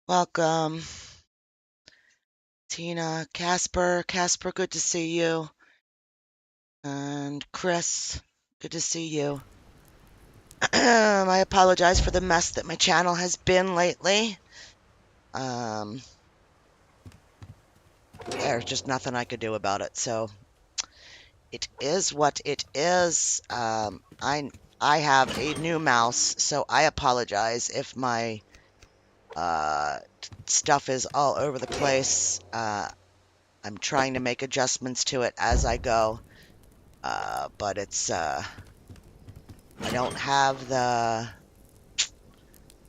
Welcome, Tina, Casper, good to see you. And Chris, good to see you. I apologize for the mess that my channel has been lately. Um, there's just nothing I could do about it, so it is what it is. I have a new mouse, so I apologize if my uh, stuff is all over the place. I'm trying to make adjustments to it as I go. But I don't have the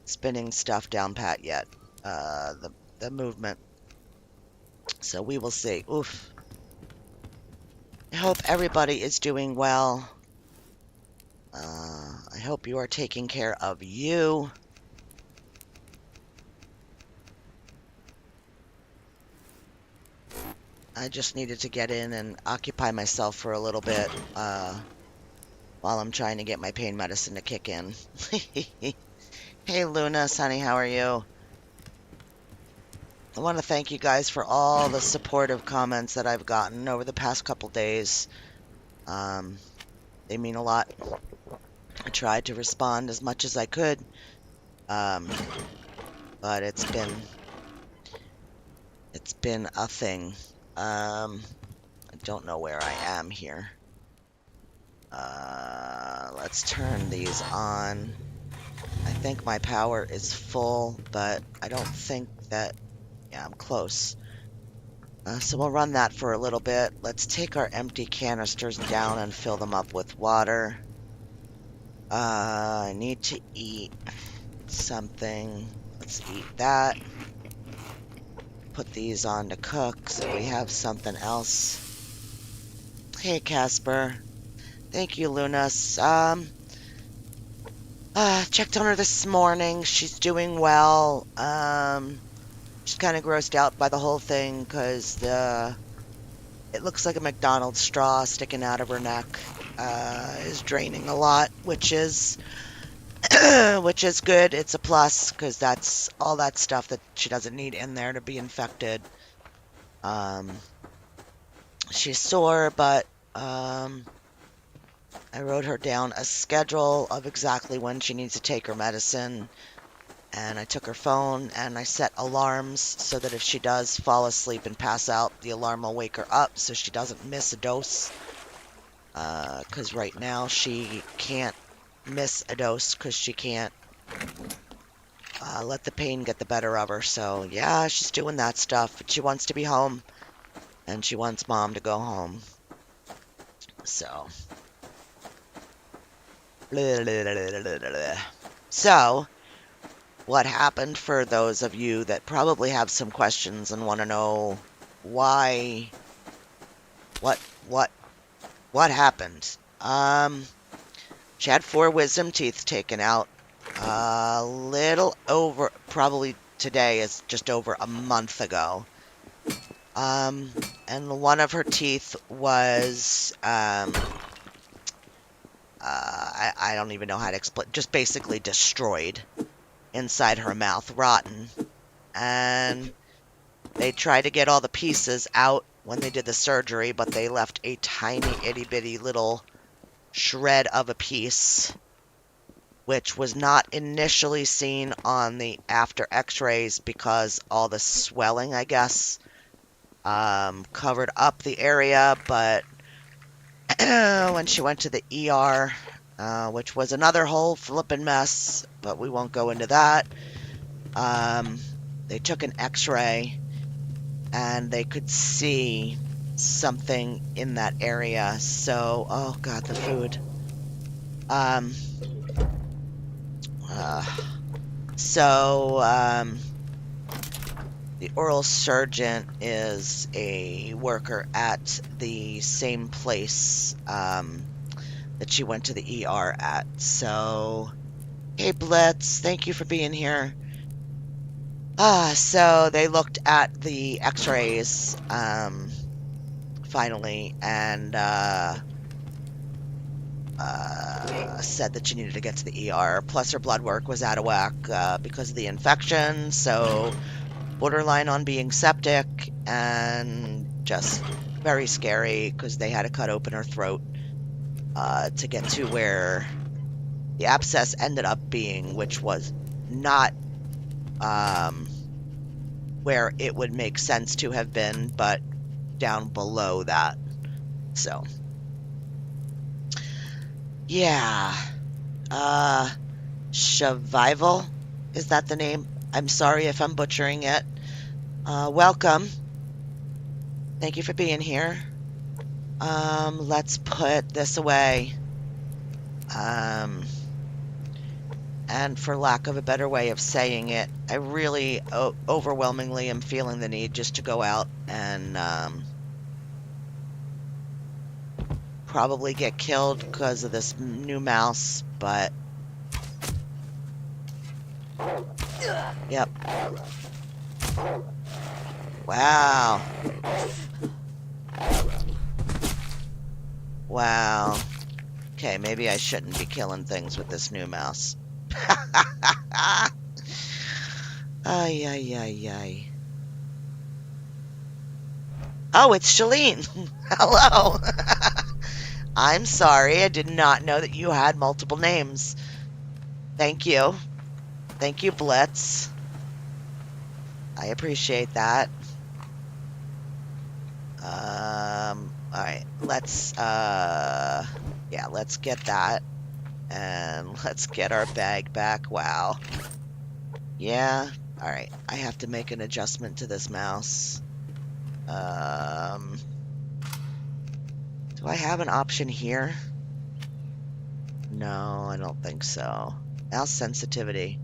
spinning stuff down pat yet. The movement. So we will see. Oof. I hope everybody is doing well. I hope you are taking care of you. I just needed to get in and occupy myself for a little bit while I'm trying to get my pain medicine to kick in. Hey Luna, Sunny, how are you? I want to thank you guys for all the supportive comments that I've gotten over the past couple days. Um, they mean a lot. I tried to respond as much as I could, um, but it's been a thing. I don't know where I am here. Let's turn these on. I think my power is full, but I don't think that. Yeah, I'm close. So we'll run that for a little bit. Let's take our empty canisters down and fill them up with water. I need to eat something. Let's eat that. Put these on to cook so we have something else. Hey, Casper. Thank you, Lunas. Checked on her this morning. She's doing well. She's kind of grossed out by the whole thing because it looks like a McDonald's straw sticking out of her neck. Is draining a lot, which is which is good. It's a plus because that's all that stuff that she doesn't need in there to be infected. Um, she's sore, but I wrote her down a schedule of exactly when she needs to take her medicine, and I took her phone and I set alarms so that if she does fall asleep and pass out, the alarm will wake her up so she doesn't miss a dose. Because right now she can't miss a dose because she can't let the pain get the better of her. So yeah, she's doing that stuff, but she wants to be home and she wants mom to go home. So, so what happened for those of you that probably have some questions and want to know why, what, what, what happened? She had 4 wisdom teeth taken out a little over, probably today is just over a month ago. And one of her teeth was, I don't even know how to explain, just basically destroyed inside her mouth, rotten. And they tried to get all the pieces out when they did the surgery, but they left a tiny itty bitty little shred of a piece, which was not initially seen on the after x-rays because all the swelling, I guess, covered up the area. But when she went to the ER, which was another whole flippin' mess, but we won't go into that, they took an x-ray and they could see something in that area. So, oh god, the food. Um, uh, so, the oral surgeon is a worker at the same place that she went to the ER at. So, hey Blitz, thank you for being here. So they looked at the x-rays finally, and said that she needed to get to the ER. Plus, her blood work was out of whack because of the infection, so borderline on being septic, and just very scary because they had to cut open her throat to get to where the abscess ended up being, which was not where it would make sense to have been, but down below that. So, yeah. Survival? Is that the name? I'm sorry if I'm butchering it. Welcome. Thank you for being here. Let's put this away. And for lack of a better way of saying it, I really overwhelmingly am feeling the need just to go out and probably get killed because of this new mouse, but yep. Wow. Wow. Okay, maybe I shouldn't be killing things with this new mouse. Ay, ay, ay, ay. Oh, it's Shalene. Hello. I'm sorry, I did not know that you had multiple names. Thank you. Thank you, Blitz. I appreciate that. Alright, yeah, let's get that. And let's get our bag back. Wow. Yeah, alright, I have to make an adjustment to this mouse. Do I have an option here? No, I don't think so. Mouse sensitivity.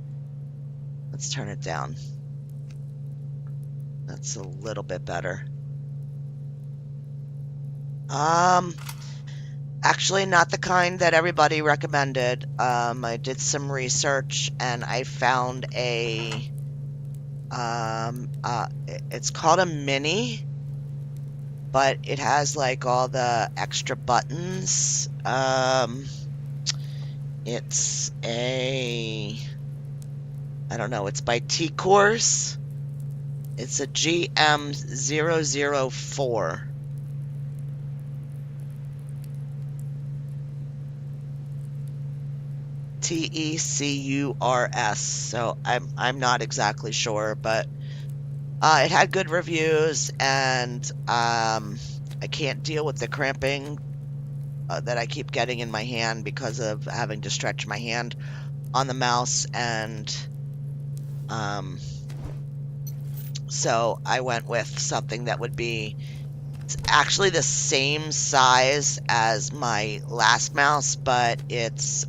Let's turn it down. That's a little bit better. Actually not the kind that everybody recommended. I did some research and I found it's called a mini, but it has like all the extra buttons. It's I don't know, it's by T-Course. It's a GM004. Tecurs. So I'm not exactly sure, but it had good reviews, and I can't deal with the cramping that I keep getting in my hand because of having to stretch my hand on the mouse, and so I went with something that would be actually the same size as my last mouse, but it's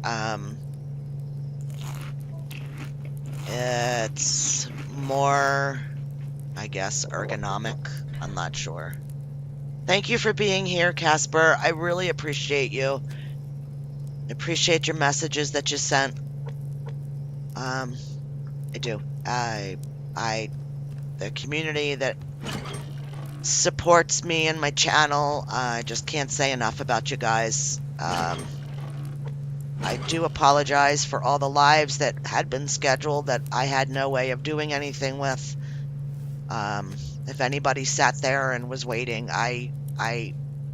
more, I guess, ergonomic. I'm not sure. Thank you for being here, Casper. I really appreciate you. I appreciate your messages that you sent. I do. The community that supports me and my channel, I just can't say enough about you guys. I do apologize for all the lives that had been scheduled that I had no way of doing anything with. If anybody sat there and was waiting, I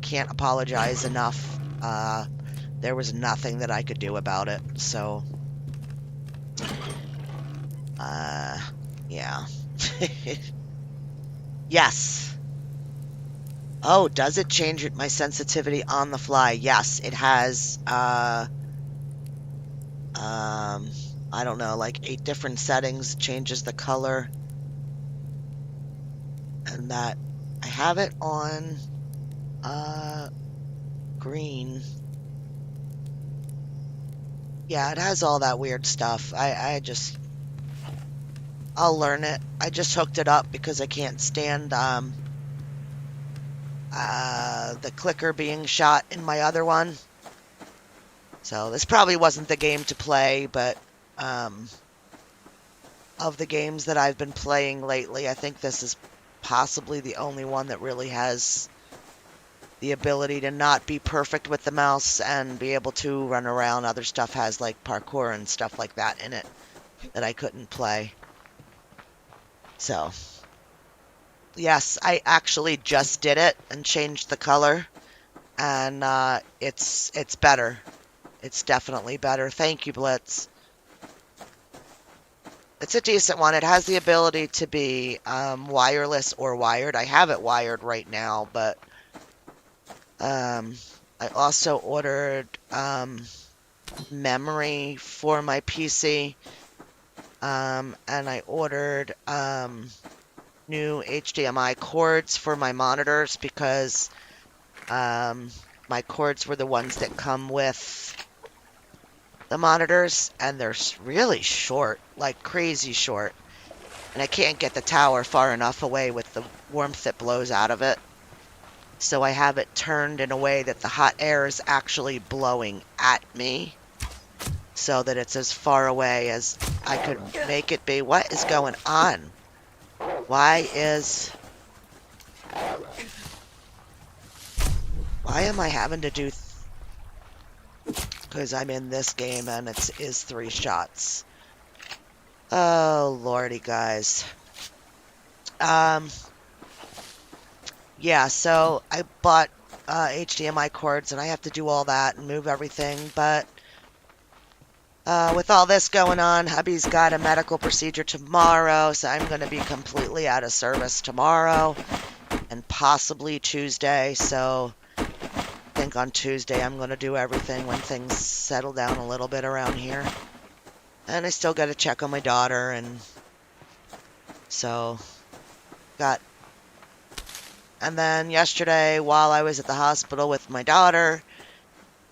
can't apologize enough. There was nothing that I could do about it, so yeah. Yes. Oh, does it change my sensitivity on the fly? Yes, it has I don't know, like 8 different settings, changes the color. And that I have it on green. Yeah, it has all that weird stuff. I'll learn it. I just hooked it up because I can't stand the clicker being shot in my other one. So this probably wasn't the game to play, but of the games that I've been playing lately, I think this is possibly the only one that really has the ability to not be perfect with the mouse and be able to run around. Other stuff has like parkour and stuff like that in it that I couldn't play. So, yes, I actually just did it and changed the color, and it's better. It's definitely better. Thank you, Blitz. It's a decent one. It has the ability to be wireless or wired. I have it wired right now, but um, I also ordered memory for my PC, and I ordered new HDMI cords for my monitors because my cords were the ones that come with the monitors, and they're really short, like crazy short. And I can't get the tower far enough away with the warmth that blows out of it. So I have it turned in a way that the hot air is actually blowing at me so that it's as far away as I could make it be. What is going on? Why am I having to do... Because I'm in this game and it is 3 shots. Oh, lordy, guys. Yeah, so I bought HDMI cords, and I have to do all that and move everything, but with all this going on, hubby's got a medical procedure tomorrow, so I'm going to be completely out of service tomorrow and possibly Tuesday, so I think on Tuesday I'm going to do everything when things settle down a little bit around here. And I still got to check on my daughter, and so got... And then yesterday, while I was at the hospital with my daughter,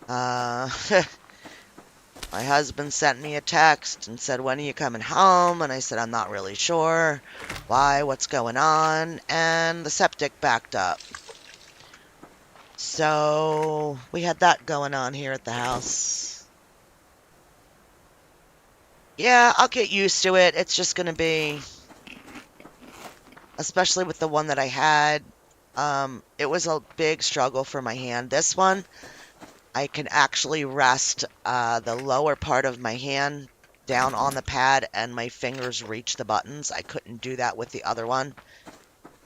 my husband sent me a text and said, "When are you coming home?" And I said, "I'm not really sure." "Why? What's going on?" And the septic backed up. So we had that going on here at the house. Yeah, I'll get used to it. It's just going to be, especially with the one that I had, it was a big struggle for my hand. This one, I can actually rest the lower part of my hand down on the pad and my fingers reach the buttons. I couldn't do that with the other one.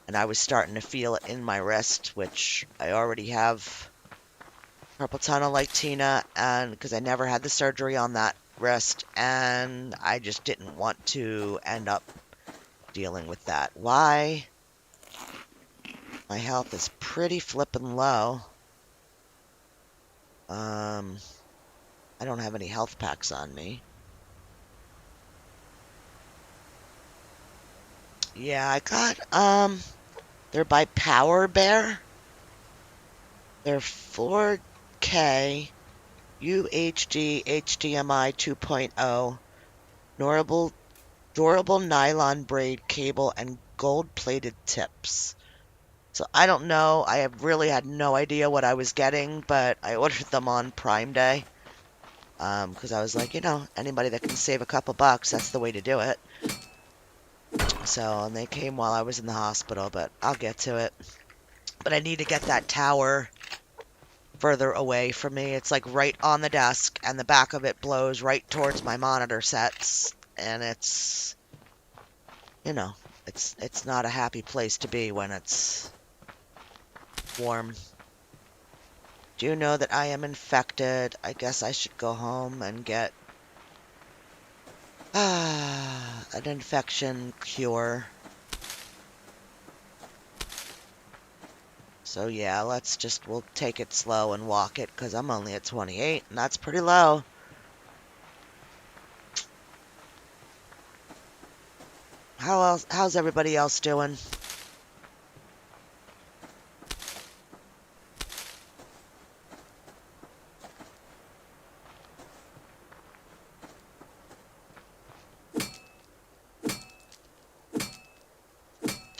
And I was starting to feel it in my wrist, which I already have carpal tunnel like Tina, and because I never had the surgery on that wrist, and I just didn't want to end up dealing with that. Why? My health is pretty flippin' low. I don't have any health packs on me. Yeah, I got, they're by Power Bear. They're 4K UHD HDMI 2.0 durable nylon braid cable and gold-plated tips. So I don't know. I have really had no idea what I was getting, but I ordered them on Prime Day. Because I was like, anybody that can save a couple bucks, that's the way to do it. So, and they came while I was in the hospital, but I'll get to it. But I need to get that tower further away from me. It's like right on the desk, and the back of it blows right towards my monitor sets, and it's not a happy place to be when it's warm. Do you know that I am infected? I guess I should go home and get an infection cure. So yeah, we'll take it slow and walk it, because I'm only at 28, and that's pretty low. How's everybody else doing?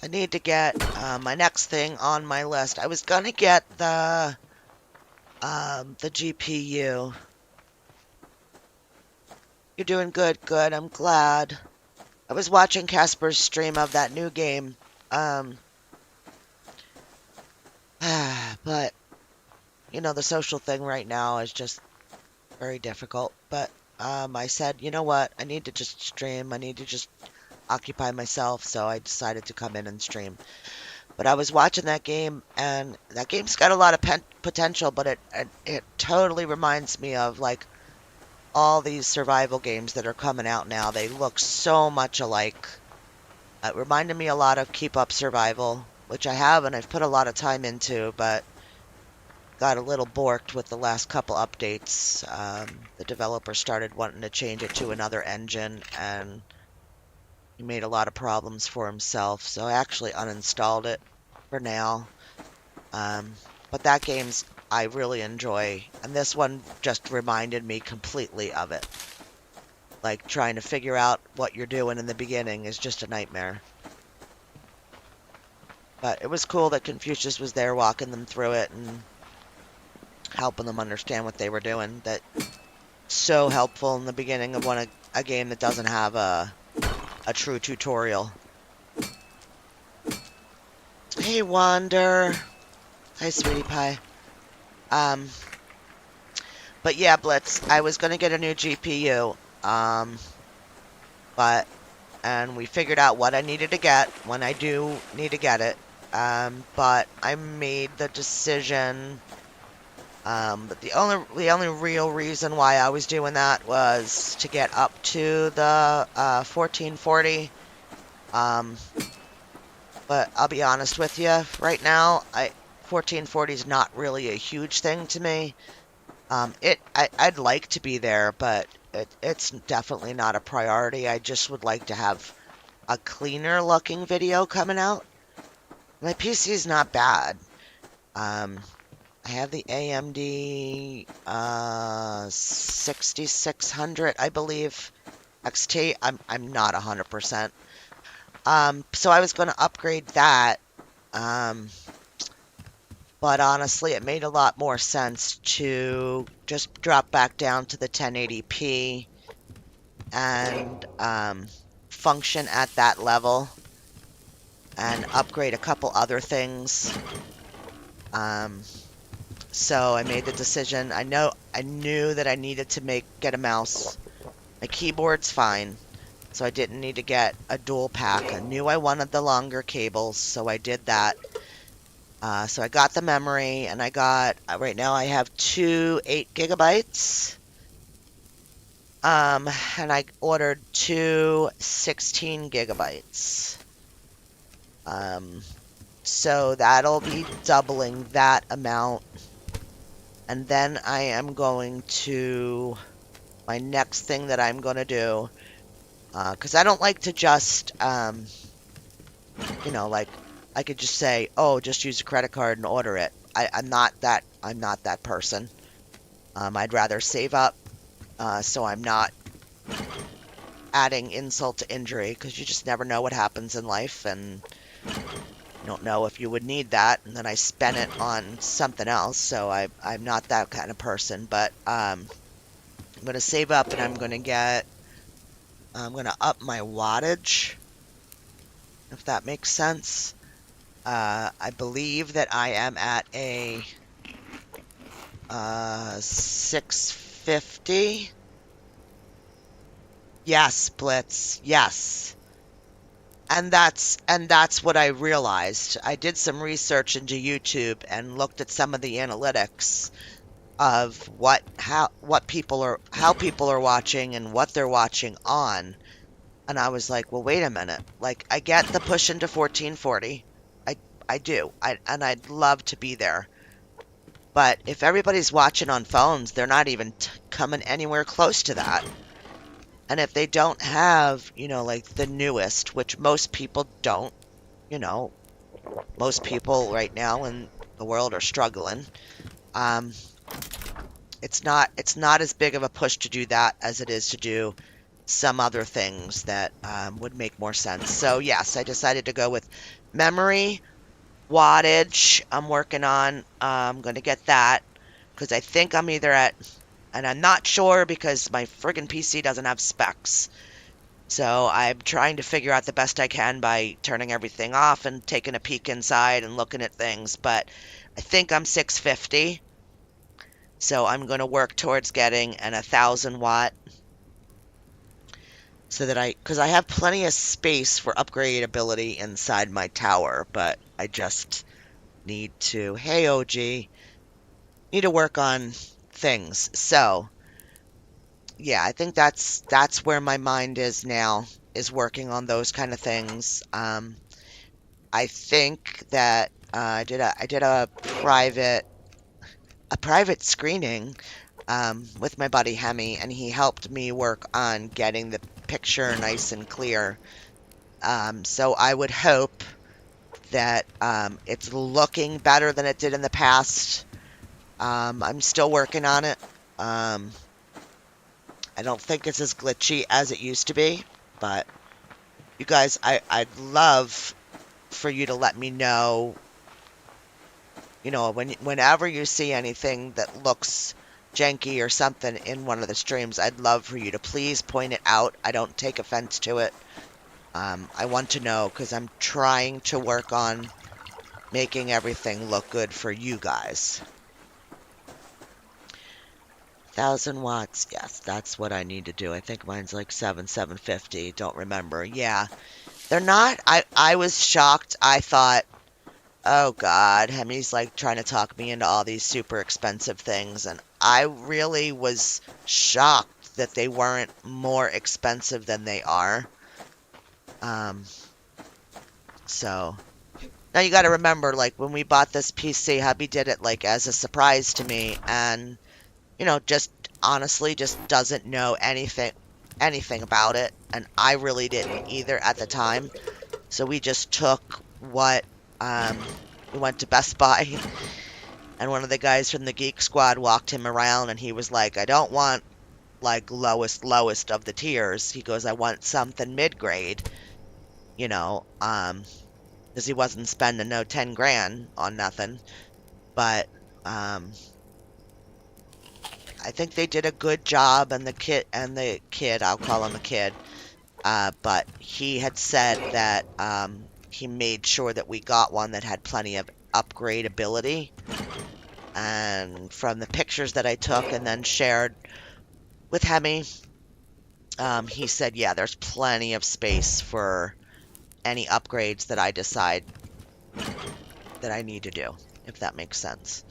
I need to get my next thing on my list. I was gonna get the GPU. You're doing good, good. I'm glad. I was watching Casper's stream of that new game. But the social thing right now is just very difficult. But I said, you know what? I need to just stream. I need to just occupy myself. So I decided to come in and stream. But I was watching that game, and that game's got a lot of potential, but it totally reminds me of like all these survival games that are coming out now. They look so much alike. It reminded me a lot of Keep Up Survival, which I have and I've put a lot of time into, but got a little borked with the last couple updates. The developer started wanting to change it to another engine, and he made a lot of problems for himself, so I actually uninstalled it for now. Um, but that game's I really enjoy, and this one just reminded me completely of it. Like trying to figure out what you're doing in the beginning is just a nightmare. But it was cool that Confucius was there walking them through it and helping them understand what they were doing. That's so helpful in the beginning of a game that doesn't have a true tutorial. Hey, Wander. Hi, Sweetie Pie. Um, but yeah, Blitz, I was gonna get a new GPU. But and we figured out what I needed to get when I do need to get it. But I made the decision. But the only real reason why I was doing that was to get up to the 1440. Um, but I'll be honest with you, right now, 1440 is not really a huge thing to me. I'd like to be there, but it's definitely not a priority. I just would like to have a cleaner looking video coming out. My PC is not bad. Um, I have the AMD 6600, I believe, XT. I'm not 100%. So I was going to upgrade that. Um, but honestly, it made a lot more sense to just drop back down to the 1080p and function at that level and upgrade a couple other things. Um, so I made the decision. I knew that I needed to get a mouse. My keyboard's fine, so I didn't need to get a dual pack. I knew I wanted the longer cables, so I did that. So I got the memory, and I got, right now I have two 8 gigabytes. And I ordered two 16 gigabytes. So that'll be doubling that amount. And then I am going to, my next thing that I'm going to do, because I don't like to just, like, I could just say, oh, just use a credit card and order it. I'm not that person. I'd rather save up, so I'm not adding insult to injury, because you just never know what happens in life, and you don't know if you would need that, and then I spend it on something else, so I'm not that kind of person, but I'm going to save up, and I'm going to up my wattage, if that makes sense. I believe that I am at a 650. Yes, Blitz. Yes. And that's what I realized. I did some research into YouTube and looked at some of the analytics of how people are watching and what they're watching on. And I was like, well, wait a minute. Like, I get the push into 1440. I do. And I'd love to be there. But if everybody's watching on phones, they're not even coming anywhere close to that. And if they don't have, like the newest, which most people don't, most people right now in the world are struggling. It's not as big of a push to do that as it is to do some other things that would make more sense. So yes, I decided to go with memory, wattage. I'm working on. I'm going to get that because I think I'm either at, and I'm not sure because my friggin' PC doesn't have specs. So I'm trying to figure out the best I can by turning everything off and taking a peek inside and looking at things. But I think I'm 650. So I'm going to work towards getting an 1,000 watt so that because I have plenty of space for upgradability inside my tower, but I just need to, hey OG, need to work on things. So yeah, I think that's where my mind is now, is working on those kind of things. I think that I did a private screening with my buddy Hemi, and he helped me work on getting the picture nice and clear. So I would hope that it's looking better than it did in the past. I'm still working on it. Um, I don't think it's as glitchy as it used to be, but you guys, I'd love for you to let me know, whenever you see anything that looks janky or something in one of the streams. I'd love for you to please point it out. I don't take offense to it. I want to know because I'm trying to work on making everything look good for you guys. 1,000 watts, yes, that's what I need to do. I think mine's like 750. Don't remember. Yeah, they're not. I was shocked. I thought, oh God, Hemi's like trying to talk me into all these super expensive things, and I really was shocked that they weren't more expensive than they are. Um, so now you got to remember, like when we bought this PC, hubby did it like as a surprise to me, and just honestly just doesn't know anything about it, and I really didn't either at the time. So we just took what we went to Best Buy, and one of the guys from the Geek Squad walked him around, and he was like, I don't want like lowest of the tiers. He goes, I want something mid-grade, you know, because he wasn't spending no 10 grand on nothing. But I think they did a good job, and the kid, I'll call him a kid, but he had said that he made sure that we got one that had plenty of upgradability. And from the pictures that I took and then shared with Hemi, he said, yeah, there's plenty of space for any upgrades that I decide that I need to do, if that makes sense.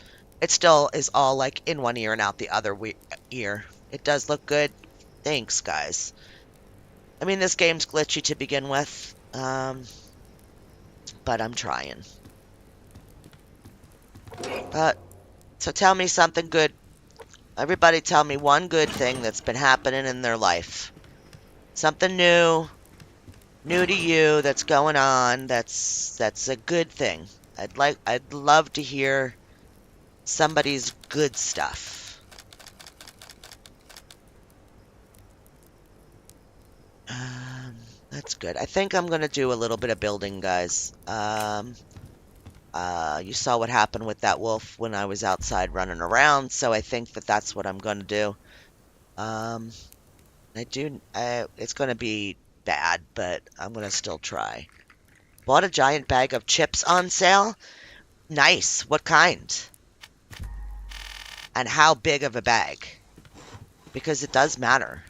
It still is all like in one ear and out the other ear. It does look good. Thanks, guys. I mean, this game's glitchy to begin with, but I'm trying. But, so tell me something good. Everybody tell me one good thing that's been happening in their life. Something new to you that's going on, that's a good thing. I'd love to hear somebody's good stuff. That's good. I think I'm gonna do a little bit of building, guys. You saw what happened with that wolf when I was outside running around, so I think that that's what I'm gonna do. Um, it's gonna be bad, but I'm gonna still try. Bought a giant bag of chips on sale. Nice. What kind? And how big of a bag? Because it does matter.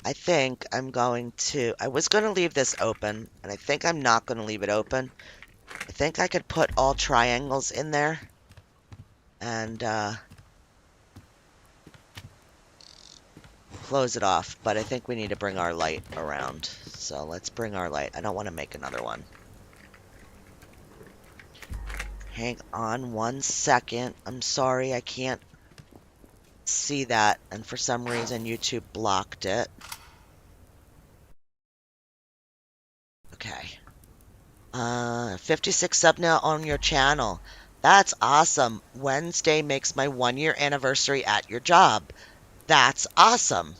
I think I was going to leave this open, and I think I'm not going to leave it open. I think I could put all triangles in there and close it off, but I think we need to bring our light around. So let's bring our light. I don't want to make another one. Hang on 1 second. I'm sorry, I can't see that, and for some reason YouTube blocked it. Okay. 56 sub now on your channel. That's awesome. Wednesday makes my 1 year anniversary at your job. That's awesome.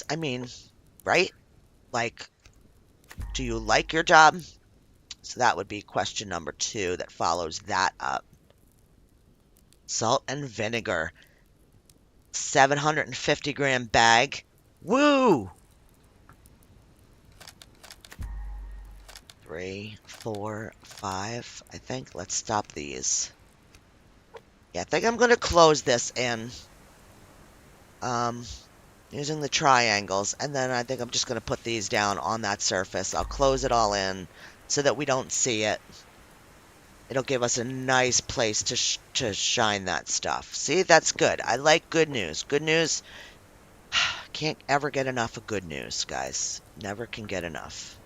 I mean, right? Like, do you like your job? So that would be question number 2 that follows that up. Salt and vinegar. 750-gram bag. Woo! 3, 4, 5. I think. Let's stop these. Yeah, I think I'm going to close this in using the triangles, and then I think I'm just going to put these down on that surface. I'll close it all in so that we don't see it. It'll give us a nice place to shine that stuff. See, that's good. I like good news. Good news. Can't ever get enough of good news, guys. Never can get enough.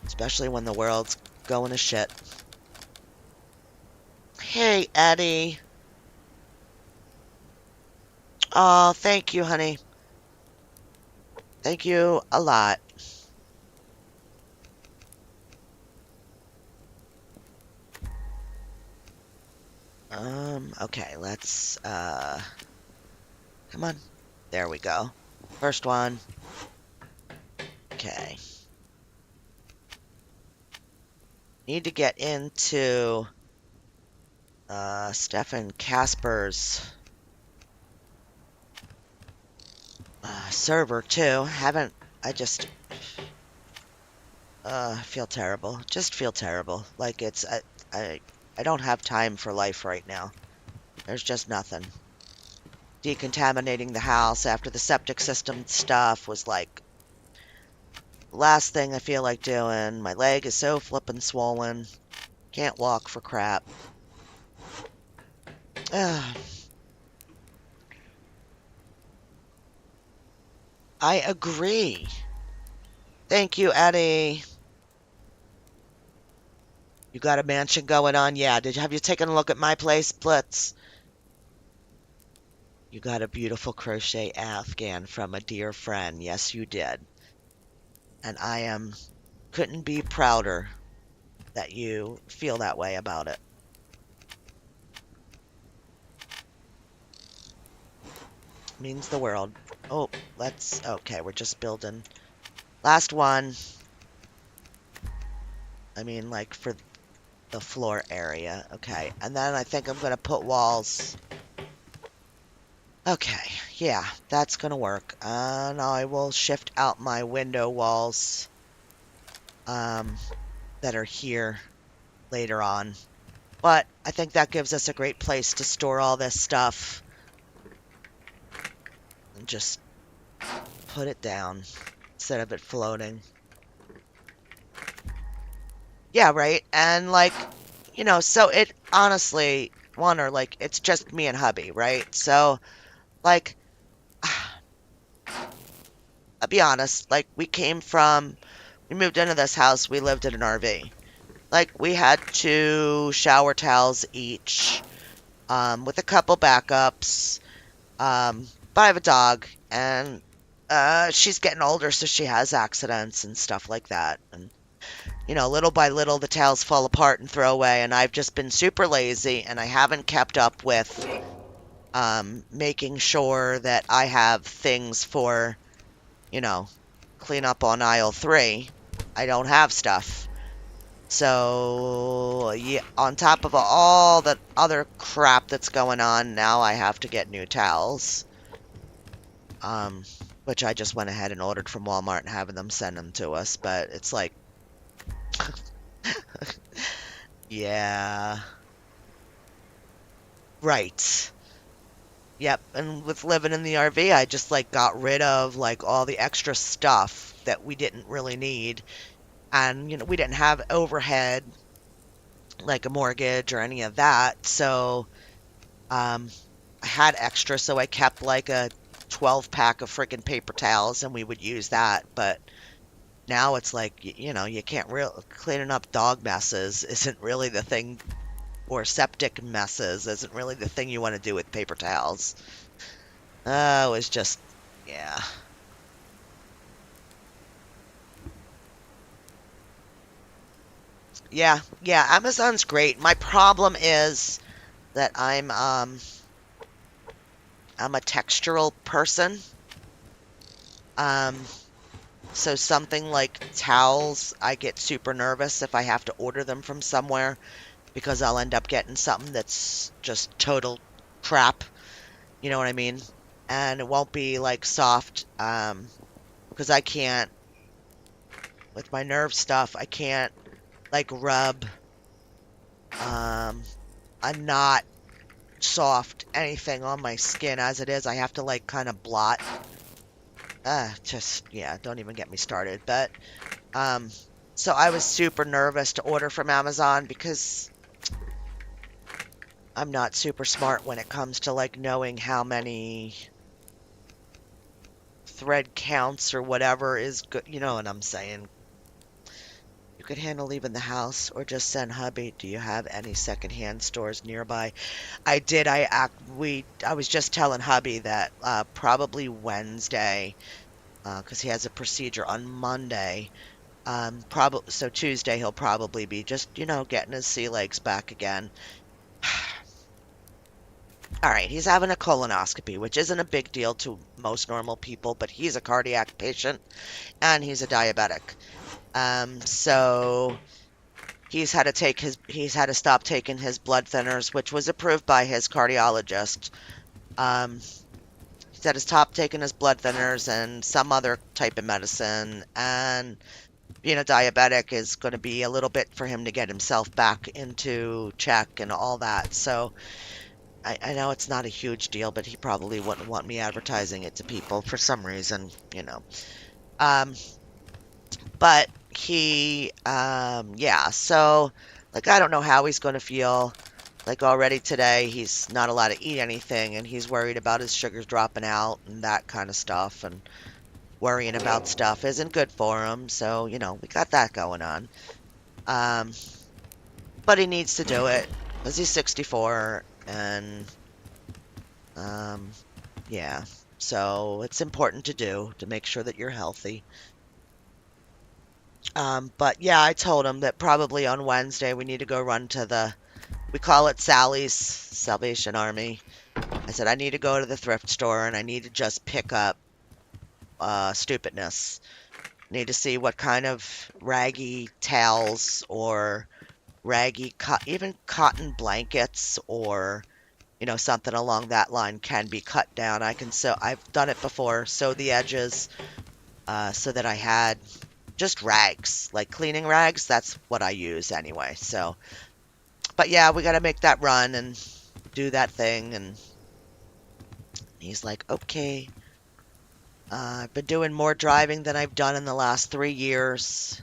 Especially when the world's going to shit. Hey, Eddie. Oh, thank you, honey. Thank you a lot. Okay, let's, come on. There we go. First one. Okay. Need to get into, Stefan Casper's, server, too. I just, feel terrible. Just feel terrible. Like, I don't have time for life right now. There's just nothing. Decontaminating the house after the septic system stuff was like last thing I feel like doing. My leg is so flippin' swollen. Can't walk for crap. Ugh. I agree. Thank you, Eddie. You got a mansion going on? Yeah. Have you taken a look at my place, Blitz? You got a beautiful crochet afghan from a dear friend. Yes, you did. And couldn't be prouder that you feel that way about it. Means the world. Oh, okay, we're just building. Last one. I mean, like, for the floor area. Okay, and then I think I'm going to put walls. Okay, yeah, that's going to work. And I will shift out my window walls that are here later on. But I think that gives us a great place to store all this stuff. And just put it down instead of it floating. Yeah, right. And like, so it honestly, like, it's just me and hubby, right? So, like, I'll be honest, like, we moved into this house, we lived in an RV. Like, we had 2 shower towels each, with a couple backups. But I have a dog, and, she's getting older, so she has accidents and stuff like that. And, little by little, the towels fall apart and throw away, and I've just been super lazy, and I haven't kept up with, making sure that I have things for, clean up on aisle 3. I don't have stuff. So, yeah, on top of all the other crap that's going on, now I have to get new towels. Which I just went ahead and ordered from Walmart and having them send them to us, but it's like, yeah. Right. Yep, and with living in the RV, I just like got rid of like all the extra stuff that we didn't really need. And we didn't have overhead like a mortgage or any of that. So I had extra, so I kept like a 12 pack of freaking paper towels and we would use that. But now it's like, you can't real cleaning up dog messes isn't really the thing, or septic messes isn't really the thing you want to do with paper towels. It was just, yeah. Yeah, yeah, Amazon's great. My problem is that I'm a textural person. Um, so something like towels, I get super nervous if I have to order them from somewhere because I'll end up getting something that's just total crap. You know what I mean? And it won't be like soft, because I can't with my nerve stuff, I can't like rub um, a not soft anything on my skin as it is. I have to like kind of blot. Just yeah, don't even get me started. But um, so I was super nervous to order from Amazon because I'm not super smart when it comes to like knowing how many thread counts or whatever is good. You know what I'm saying? You could handle leaving the house or just send hubby. Do you have any secondhand stores nearby? I did. I was just telling hubby that probably Wednesday, because he has a procedure on Monday. Probably so Tuesday he'll probably be just getting his sea legs back again. All right, he's having a colonoscopy, which isn't a big deal to most normal people, but he's a cardiac patient and he's a diabetic. So he's had to stop taking his blood thinners, which was approved by his cardiologist. Um, he's had to stop taking his blood thinners and some other type of medicine, and being a diabetic is going to be a little bit for him to get himself back into check and all that. So I know it's not a huge deal, but he probably wouldn't want me advertising it to people for some reason. Um, but yeah, so, like, I don't know how he's going to feel. Like, already today, he's not allowed to eat anything, and he's worried about his sugars dropping out and that kind of stuff. And worrying about stuff isn't good for him. So, we got that going on. Um, but he needs to do it because he's 64, and um, yeah. So it's important to do to make sure that you're healthy. But yeah, I told him that probably on Wednesday we need to go run to we call it Sally's Salvation Army. I said I need to go to the thrift store and I need to just pick up stupidness. Need to see what kind of raggy towels or even cotton blankets or something along that line can be cut down. I've done it before, sew the edges so that I had just rags, like cleaning rags. That's what I use anyway. So, but yeah, we got to make that run and do that thing. And he's like, okay. I've been doing more driving than I've done in the last 3 years,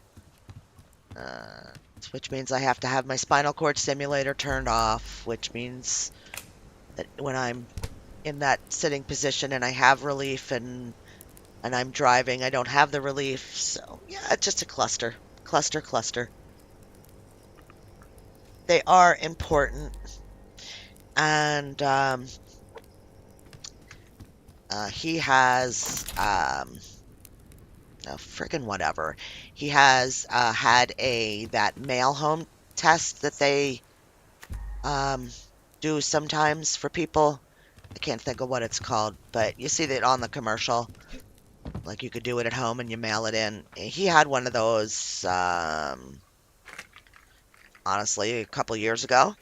uh, which means I have to have my spinal cord stimulator turned off, which means that when I'm in that sitting position and I have relief and I'm driving, I don't have the relief. So yeah, it's just a cluster, cluster, cluster. They are important, and he has oh, friggin' whatever. He has had that mail home test that they um, do sometimes for people. I can't think of what it's called, but you see that on the commercial. Like you could do it at home and you mail it in. He had one of those, honestly, a couple years ago.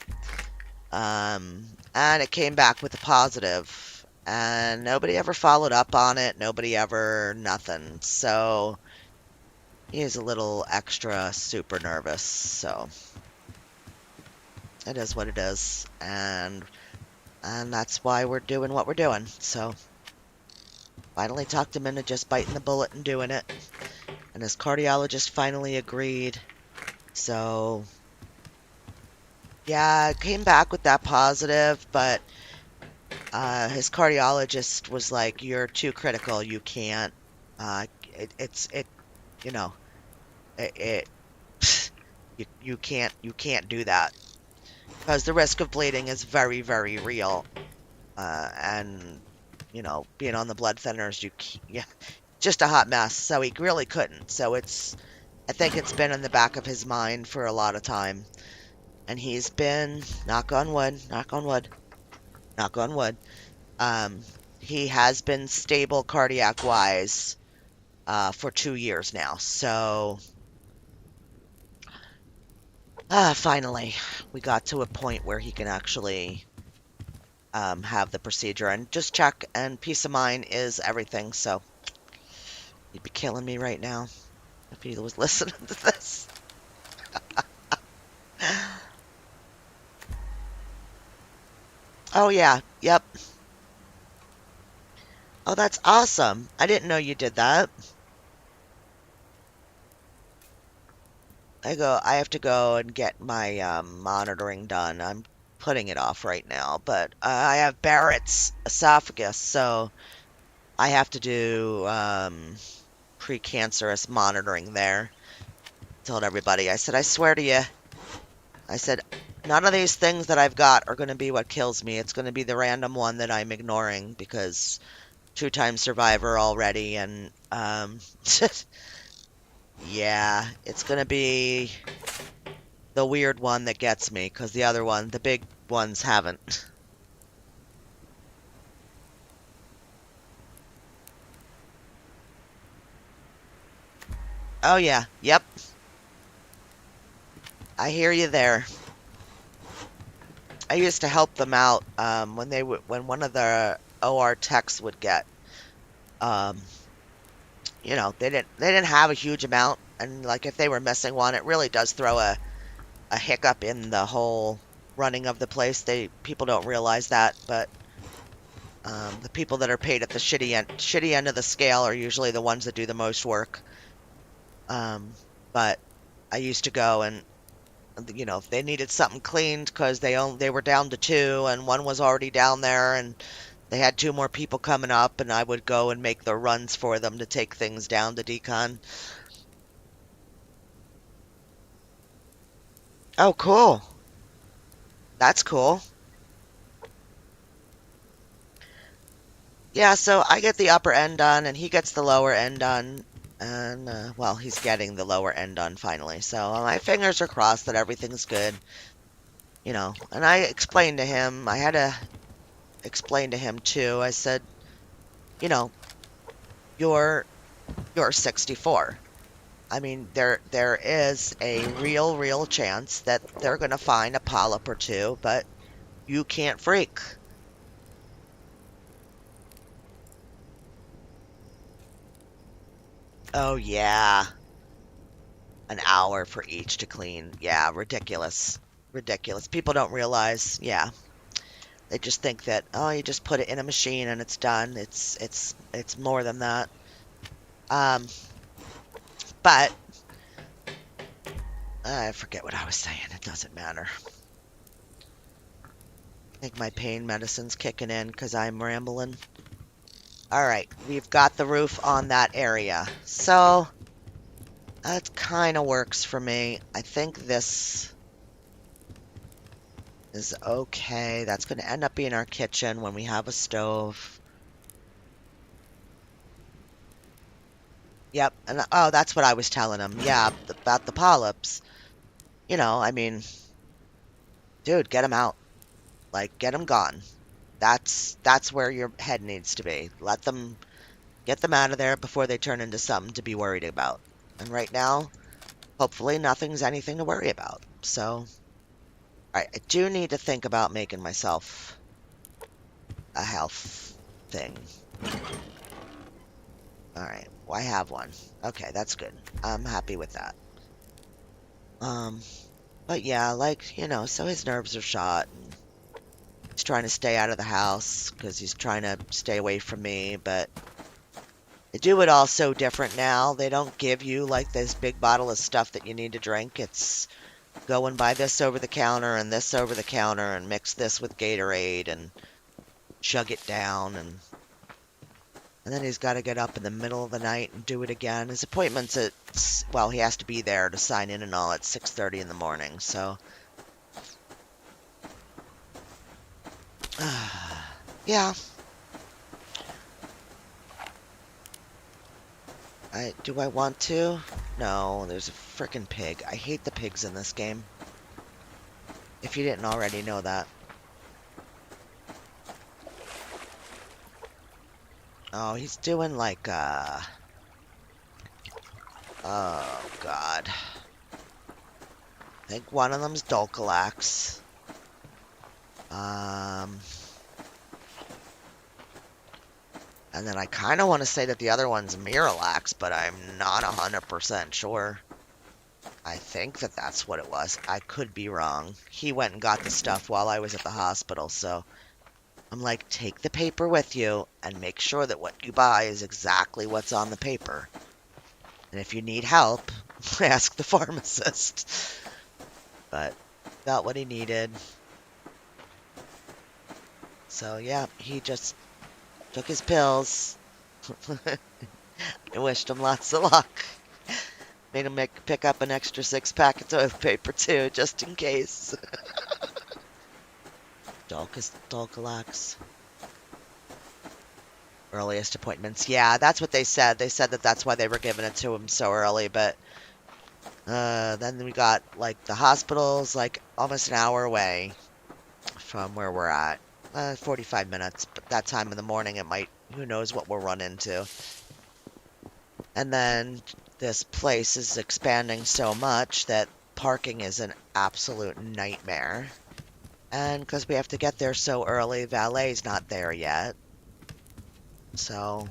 And it came back with a positive, and nobody ever followed up on it. Nobody ever, nothing. So he's a little extra super nervous. So it is what it is, and that's why we're doing what we're doing. So finally talked him into just biting the bullet and doing it, and his cardiologist finally agreed. So yeah, I came back with that positive, but his cardiologist was like, "You're too critical. You can't. It. You know, it. You can't do that because the risk of bleeding is very, very real. And being on the blood thinners, yeah, just a hot mess. So he really couldn't. So I think it's been in the back of his mind for a lot of time, and he's been, knock on wood, knock on wood, knock on wood. Um, he has been stable cardiac wise for 2 years now. So finally, we got to a point where he can actually have the procedure and just check. And peace of mind is everything. So he'd be killing me right now. if he was listening to this. Oh, yeah. Yep. Oh, that's awesome. I didn't know you did that. I have to go and get my monitoring done. I'm putting it off right now, but I have Barrett's esophagus, so I have to do precancerous monitoring there. Told everybody, I said, I swear to you, I said, none of these things that I've got are going to be what kills me. It's going to be the random one that I'm ignoring because two-time survivor already, and yeah, it's going to be the weird one that gets me because the other one, the big ones haven't. Oh yeah, yep, I hear you there. I used to help them out when when one of the OR techs would get um, they didn't have a huge amount, and like if they were missing one, it really does throw a hiccup in the whole running of the place. People don't realize that, but the people that are paid at the shitty end of the scale are usually the ones that do the most work. Um, but I used to go and if they needed something cleaned because they were down to two and one was already down there and they had two more people coming up and I would go and make the runs for them to take things down to decon. Oh, cool. That's cool. Yeah, so I get the upper end done and he gets the lower end done. And, well, he's getting the lower end done finally. So my fingers are crossed that everything's good, And I explained to him, I had to explain to him too. I said, you know, you're you're 64. I mean, there is a real chance that they're going to find a polyp or two, but you can't freak. Oh yeah, an hour for each to clean. Yeah, ridiculous. Ridiculous. People don't realize, yeah. They just think that, oh, you just put it in a machine and it's done. It's more than that. Um, but I forget what I was saying. It doesn't matter. I think my pain medicine's kicking in because I'm rambling. All right, we've got the roof on that area. So that kind of works for me. I think this is okay. That's going to end up being our kitchen when we have a stove. Yep. And oh, that's what I was telling him. Yeah, about the polyps. I mean, dude, get them out. Like, get them gone. That's where your head needs to be. Get them out of there before they turn into something to be worried about. And right now, hopefully nothing's anything to worry about. So, all right, I do need to think about making myself a health thing. All right, well, I have one. Okay, that's good. I'm happy with that. Um, but yeah, like, so his nerves are shot. And he's trying to stay out of the house because he's trying to stay away from me, but they do it all so different now. They don't give you like this big bottle of stuff that you need to drink. It's go and buy this over the counter and this over the counter and mix this with Gatorade and chug it down and then he's got to get up in the middle of the night and do it again. His appointment's at, well, he has to be there to sign in and all at 6:30 in the morning. So, yeah. Do I want to? No, there's a frickin' pig. I hate the pigs in this game. If you didn't already know that. Oh, he's doing like, oh, God. I think one of them's Dulcolax. Um, And then I kind of want to say that the other one's Miralax, but I'm not 100% sure. I think that that's what it was. I could be wrong. He went and got the stuff while I was at the hospital, so I'm like, take the paper with you and make sure that what you buy is exactly what's on the paper. And if you need help, ask the pharmacist. But got what he needed. So yeah, he just took his pills. I wished him lots of luck. Made him pick up an extra 6 pack of toilet paper too, just in case. Dulcolax. Earliest appointments. Yeah, that's what they said. They said that that's why they were giving it to him so early, but then we got like the hospitals like almost an hour away from where we're at. 45 minutes, but that time in the morning it might, who knows what we'll run into. And then this place is expanding so much that parking is an absolute nightmare. And because we have to get there so early, valet's not there yet. So,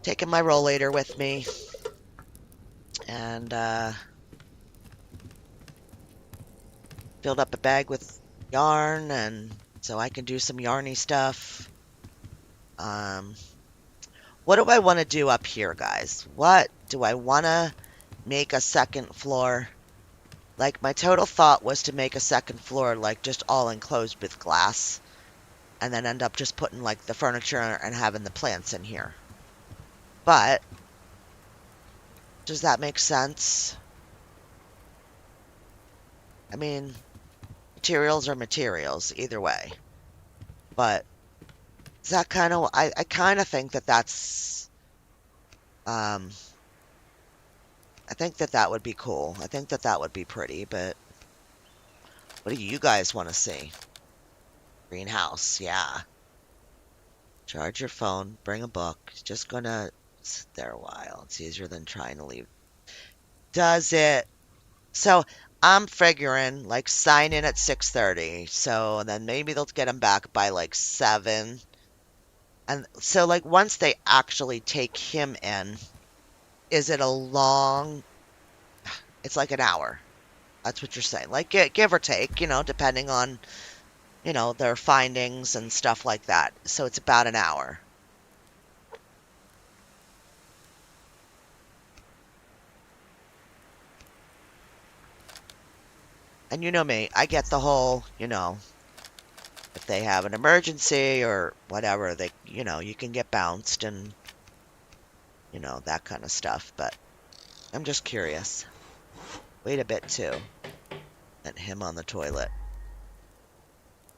taking my rollator with me. And filled up a bag with yarn, and so I can do some yarny stuff. What do I want to do up here, guys? What do I want to make a second floor? Like, my total thought was to make a second floor, like, just all enclosed with glass, and then end up just putting, like, the furniture and having the plants in here. But, does that make sense? I mean, materials are materials, either way. But, is that kind of, I kind of think that that's, I think that that would be cool. I think that that would be pretty, but what do you guys want to see? Greenhouse, yeah. Charge your phone, bring a book. Just gonna sit there a while. It's easier than trying to leave. Does it? So I'm figuring like sign in at 6:30. So then maybe they'll get them back by like 7. And so like once they actually take him in, is it a long, it's like an hour. That's what you're saying. Like give or take, depending on, their findings and stuff like that. So it's about an hour. And you know me, I get the whole, if they have an emergency or whatever, you can get bounced and, that kind of stuff. But I'm just curious. Wait a bit too. And him on the toilet.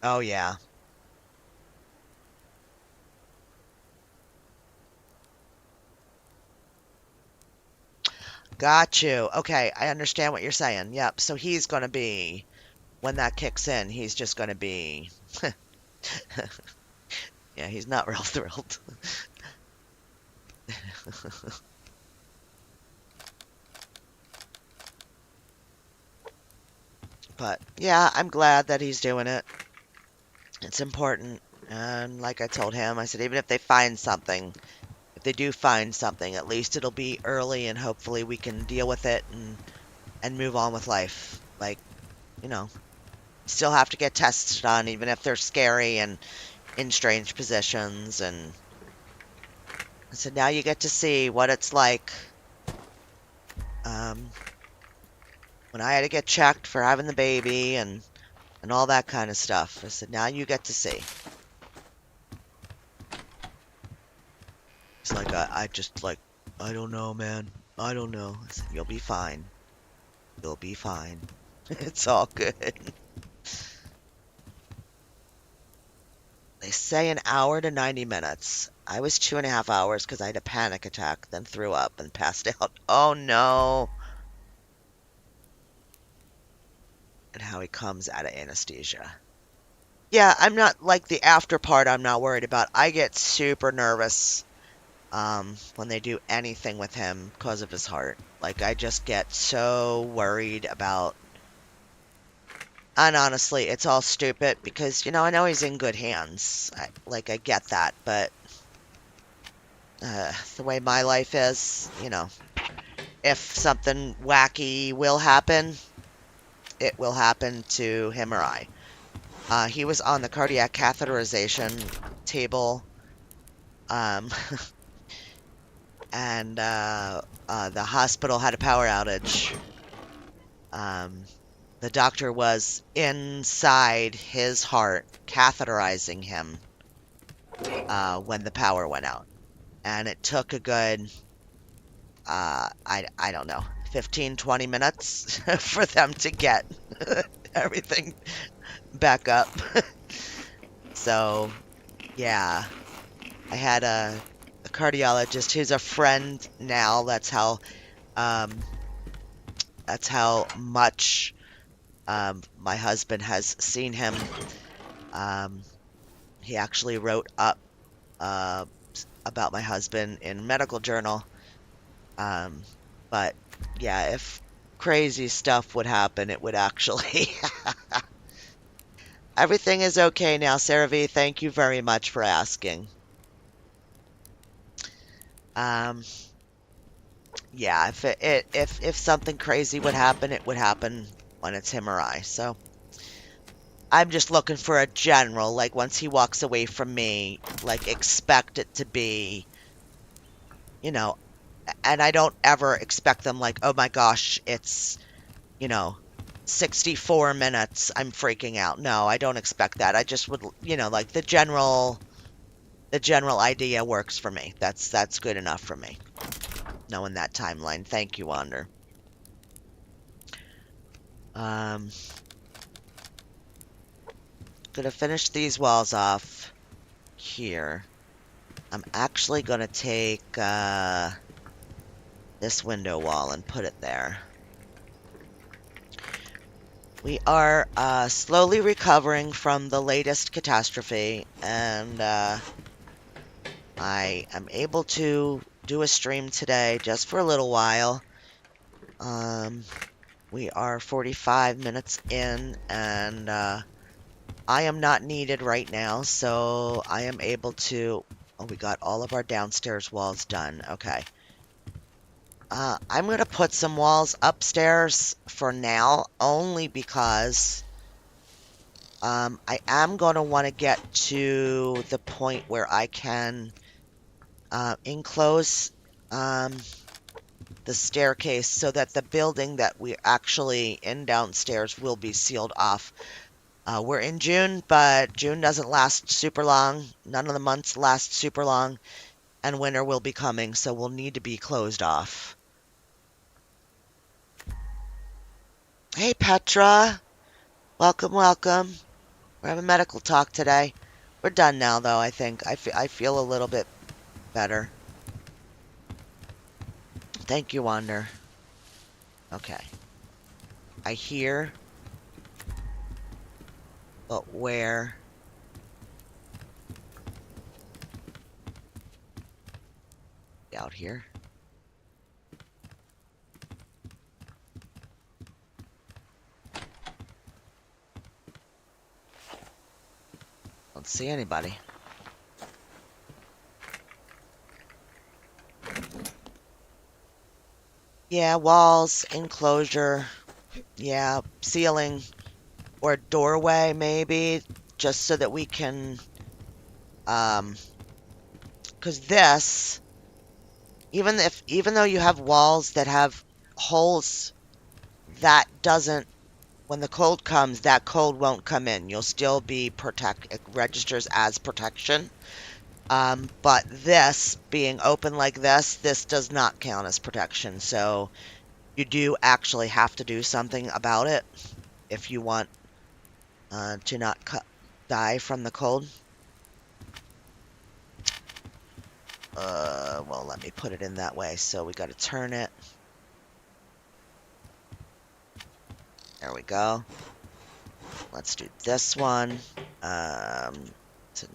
Oh, yeah. Got you. Okay, I understand what you're saying. Yep. So he's going to be, when that kicks in, he's just going to be, yeah, he's not real thrilled. But yeah, I'm glad that he's doing it. It's important. And like I told him, I said, even if they find something, if they do find something, at least it'll be early and hopefully we can deal with it and move on with life. Like, you know, still have to get tests done, even if they're scary and in strange positions. And I said, now you get to see what it's like. Um, when I had to get checked for having the baby and all that kind of stuff. I said, now you get to see. It's like, I just like, I don't know, man. I don't know. I said, you'll be fine. You'll be fine. It's all good. They say an hour to 90 minutes. I was 2.5 hours because I had a panic attack, then threw up and passed out. Oh no. And how he comes out of anesthesia. Yeah, I'm not like the after part I'm not worried about. I get super nervous when they do anything with him because of his heart. Like I just get so worried about And honestly, it's all stupid because, I know he's in good hands. I get that, but the way my life is, if something wacky will happen, it will happen to him or I. He was on the cardiac catheterization table, um, and the hospital had a power outage. Um, the doctor was inside his heart, catheterizing him when the power went out. And it took a good, I don't know, 15, 20 minutes for them to get everything back up. So, yeah, I had a cardiologist who's a friend now. Um, that's how much my husband has seen him. Um, he actually wrote up uh, about my husband in medical journal. Um, but yeah, if crazy stuff would happen, it would actually. Everything is okay now, Sarah V. Thank you very much for asking. Um, yeah, if something crazy would happen, it would happen when it's him or I. So I'm just looking for a general, like once he walks away from me, like expect it to be, you know, and I don't ever expect them like, oh my gosh, it's, you know, 64 minutes. I'm freaking out. No, I don't expect that. I just would, like the general idea works for me. That's good enough for me. Knowing that timeline. Thank you, Wander. Um, gonna finish these walls off here. I'm actually gonna take this window wall and put it there. We are slowly recovering from the latest catastrophe, and I am able to do a stream today just for a little while. Um, we are 45 minutes in, and I am not needed right now, so I am able to. Oh, we got all of our downstairs walls done. Okay. I'm going to put some walls upstairs for now, only because I am going to want to get to the point where I can enclose the staircase so that the building that we're actually in downstairs will be sealed off. We're in June, but June doesn't last super long. None of the months last super long, and winter will be coming, so we'll need to be closed off. Hey, Petra. Welcome, welcome. We're having medical talk today. We're done now, though, I think. I feel a little bit better. Thank you, Wander. Okay. I hear, but where? Out here. Don't see anybody. Yeah, walls, enclosure. Yeah, ceiling or doorway maybe, just so that we can, um, because this, even though you have walls that have holes, that doesn't, when the cold comes, that cold won't come in. You'll still be it registers as protection. But this being open like this does not count as protection. So you do actually have to do something about it if you want to not die from the cold. Well, let me put it in that way. So we got to turn it. There we go. Let's do this one.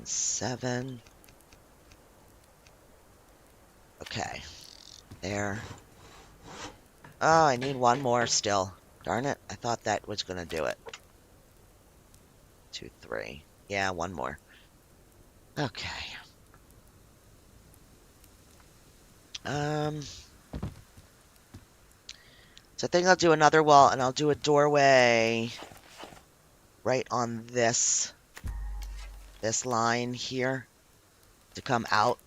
7. Okay. There. Oh, I need one more still. Darn it. I thought that was going to do it. 2, 3. Yeah, one more. Okay. So I think I'll do another wall, and I'll do a doorway right on this line here to come out.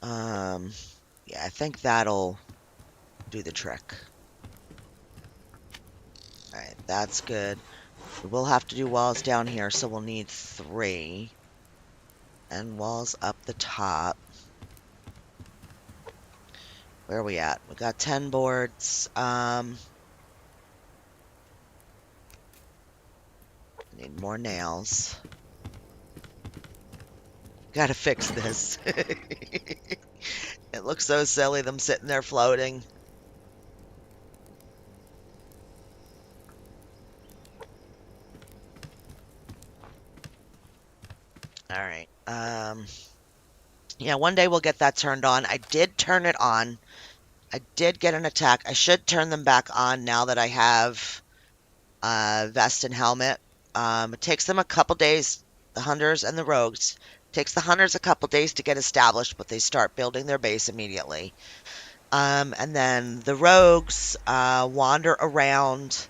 Yeah, I think that'll do the trick. All right, that's good. We'll have to do walls down here, so we'll need 3. And walls up the top. Where are we at? We got 10 boards. Need more nails. Gotta fix this. It looks so silly, them sitting there floating. Alright. Yeah, one day we'll get that turned on. I did turn it on. I did get an attack. I should turn them back on now that I have vest and helmet. It takes them a couple days, the hunters and the rogues. It takes the hunters a couple days to get established, but they start building their base immediately. And then the rogues wander around.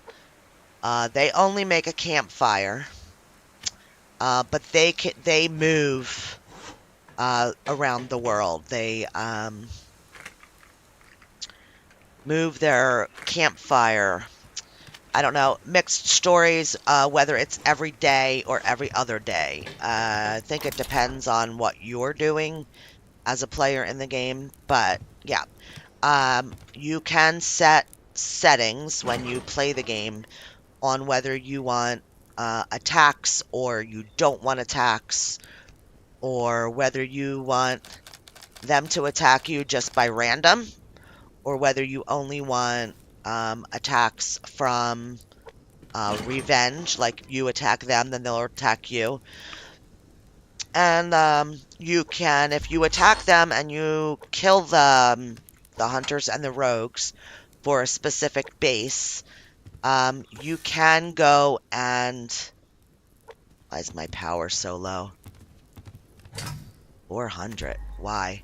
They only make a campfire, but they move around the world. They move their campfire. I don't know, mixed stories, whether it's every day or every other day. I think it depends on what you're doing as a player in the game, but yeah. You can set settings when you play the game on whether you want attacks or you don't want attacks, or whether you want them to attack you just by random, or whether you only want attacks from revenge, like you attack them, then they'll attack you. And you can, if you attack them and you kill the hunters and the rogues for a specific base, you can go and... Why is my power so low? 400. Why?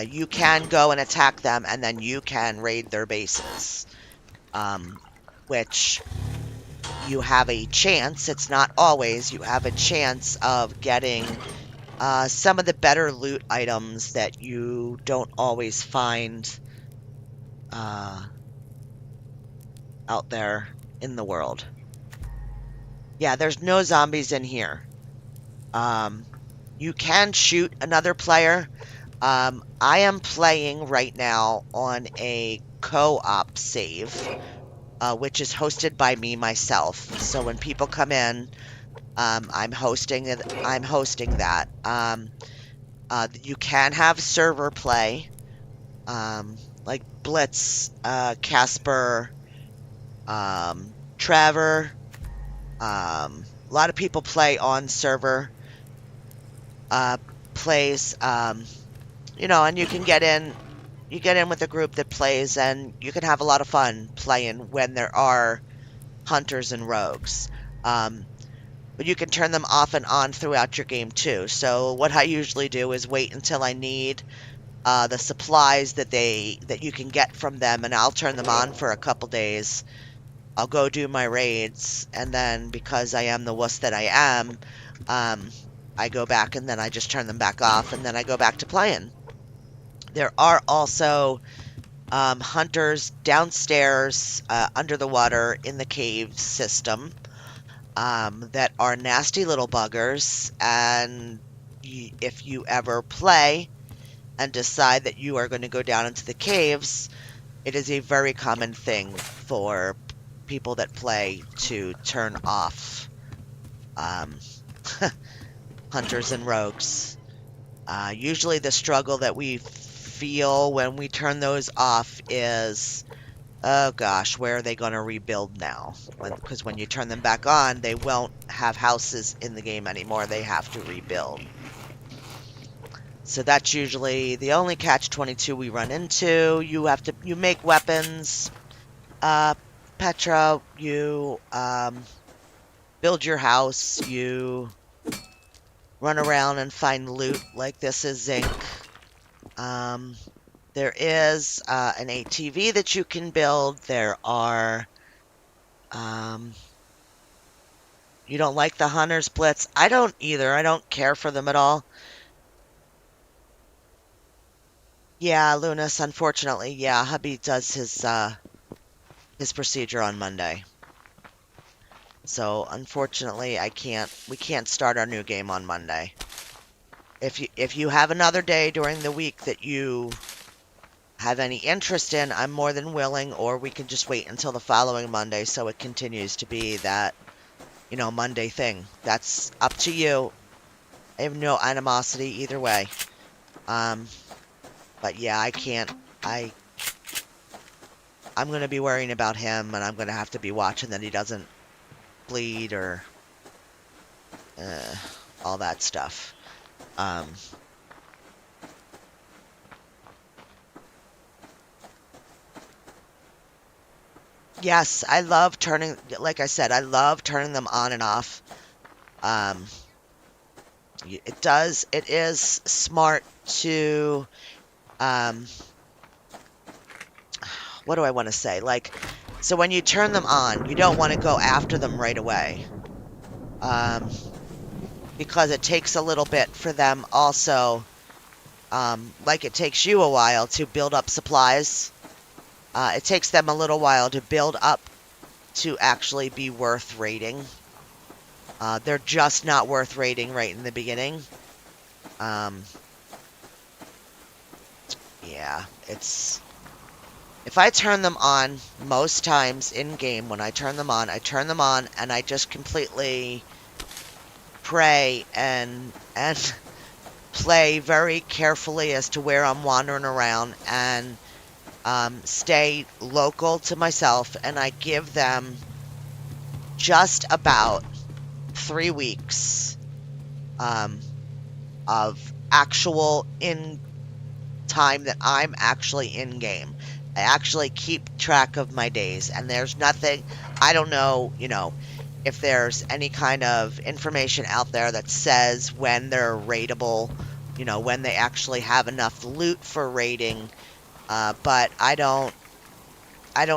You can go and attack them, and then you can raid their bases. Which you have a chance, it's not always, you have a chance of getting some of the better loot items that you don't always find out there in the world. Yeah, there's no zombies in here. You can shoot another player. I am playing right now on a co-op save, which is hosted by me myself. So when people come in, I'm hosting it. I'm hosting that. You can have server play, like Blitz, Casper, Trevor. A lot of people play on server. Plays, you know, and you can get in. You get in with a group that plays, and you can have a lot of fun playing when there are hunters and rogues. But you can turn them off and on throughout your game too. So what I usually do is wait until I need the supplies that you can get from them, and I'll turn them on for a couple days. I'll go do my raids, and then because I am the wuss that I am, I go back and then I just turn them back off, and then I go back to playing. There are also hunters downstairs under the water in the cave system that are nasty little buggers, and if you ever play and decide that you are going to go down into the caves, it is a very common thing for people that play to turn off hunters and rogues. Usually the struggle that we feel when we turn those off is, oh gosh, where are they going to rebuild now? Because when you turn them back on, they won't have houses in the game anymore. They have to rebuild. So that's usually the only catch-22 we run into. You make weapons. Uh, Petra, you build your house. You run around and find loot like this is zinc. Um, there is an ATV that you can build. There are. Um, you don't like the Hunter's Blitz? I don't either. I don't care for them at all. Yeah, Lunas, unfortunately, yeah, hubby does his procedure on Monday. So unfortunately, we can't start our new game on Monday. If you have another day during the week that you have any interest in, I'm more than willing, or we can just wait until the following Monday so it continues to be that, Monday thing. That's up to you. I have no animosity either way. Um, but yeah, I can't. I'm gonna be worrying about him, and I'm gonna have to be watching that he doesn't bleed or uh, all that stuff. Um, yes, I love like I said, I love turning them on and off. Um, it is smart to, um, what do I want to say? Like, so when you turn them on, you don't want to go after them right away. Um, because it takes a little bit for them also, like it takes you a while to build up supplies. It takes them a little while to build up to actually be worth raiding. They're just not worth raiding right in the beginning. Um, yeah, if I turn them on, most times in game when I turn them on, and I just completely pray and play very carefully as to where I'm wandering around and stay local to myself, and I give them just about 3 weeks of actual in time that I'm actually in game. I actually keep track of my days, and there's nothing, I don't know, if there's any kind of information out there that says when they're raidable, when they actually have enough loot for raiding, but I don't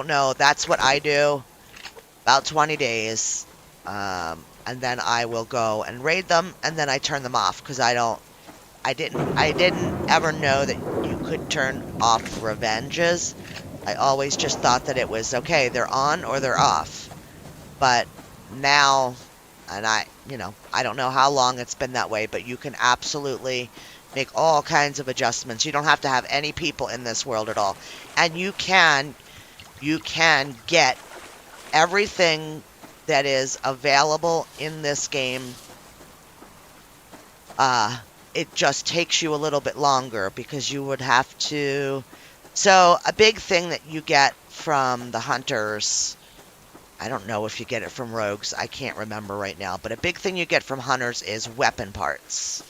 know. That's what I do, about 20 days, and then I will go and raid them, and then I turn them off, because I didn't ever know that you could turn off revenges. I always just thought that it was, okay, they're on or they're off. But now, and I don't know how long it's been that way, but you can absolutely make all kinds of adjustments. You don't have to have any people in this world at all. And you can get everything that is available in this game. It just takes you a little bit longer because you would have to. So a big thing that you get from the hunters, I don't know if you get it from rogues, I can't remember right now, but a big thing you get from hunters is weapon parts.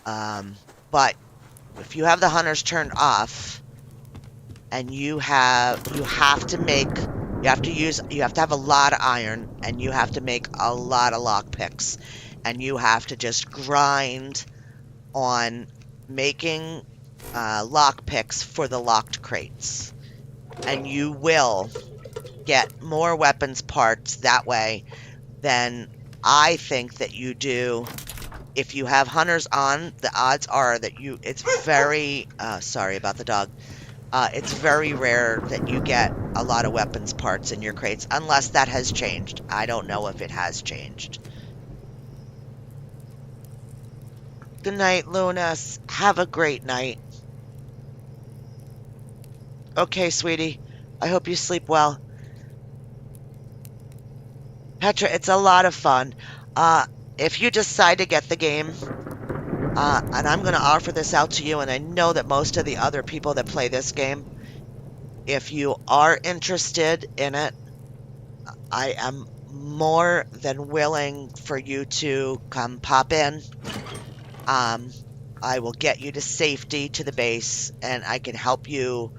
But if you have the hunters turned off, and you have to have a lot of iron, and you have to make a lot of lockpicks, and you have to just grind on making lockpicks for the locked crates, and you will get more weapons parts that way than I think that you do if you have hunters on. The odds are that it's very sorry about the dog. It's very rare that you get a lot of weapons parts in your crates, unless that has changed. I don't know if it has changed. Good night, Lunas. Have a great night. Okay, sweetie. I hope you sleep well. Petra, it's a lot of fun. If you decide to get the game, and I'm going to offer this out to you, and I know that most of the other people that play this game, if you are interested in it, I am more than willing for you to come pop in. I will get you to safety to the base, and I can help you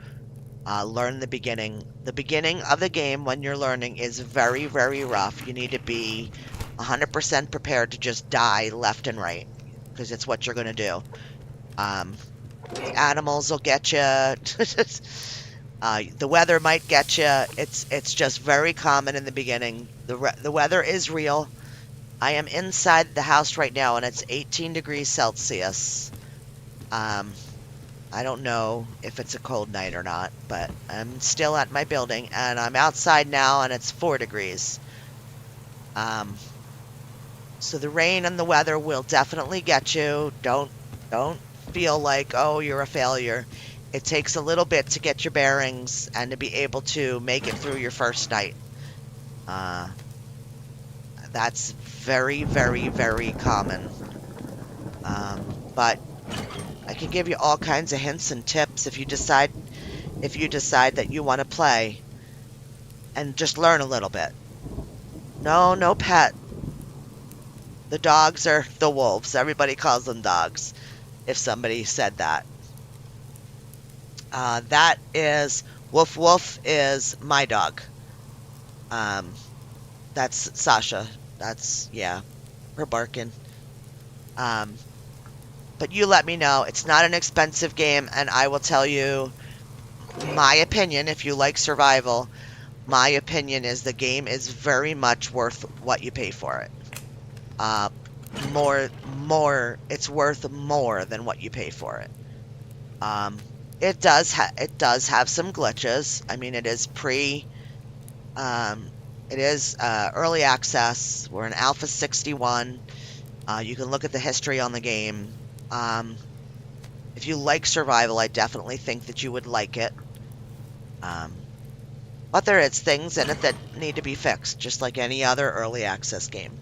learn the beginning. The beginning of the game when you're learning is very, very rough. You need to be 100% prepared to just die left and right because it's what you're going to do. Um, the animals will get you. The weather might get you. It's just very common in the beginning. The weather is real. I am inside the house right now, and it's 18 degrees Celsius. Um, I don't know if it's a cold night or not, but I'm still at my building, and I'm outside now, and it's 4 degrees. Um, so the rain and the weather will definitely get you. Don't feel like, oh, you're a failure. It takes a little bit to get your bearings and to be able to make it through your first night. Uh, that's very, very, very common. But I can give you all kinds of hints and tips if you decide that you want to play and just learn a little bit. No, no pet. The dogs are the wolves. Everybody calls them dogs. If somebody said that. That is Woof Woof is my dog. Um, that's Sasha. That's yeah, her barking. Um, but you let me know. It's not an expensive game, and I will tell you my opinion. If you like survival, my opinion is the game is very much worth what you pay for it. Uh, it's worth more than what you pay for it. Um, it does have some glitches. I mean, um, it is early access. We're in Alpha 61. You can look at the history on the game. Um, if you like survival, I definitely think that you would like it. Um, but there is things in it that need to be fixed, just like any other early access game.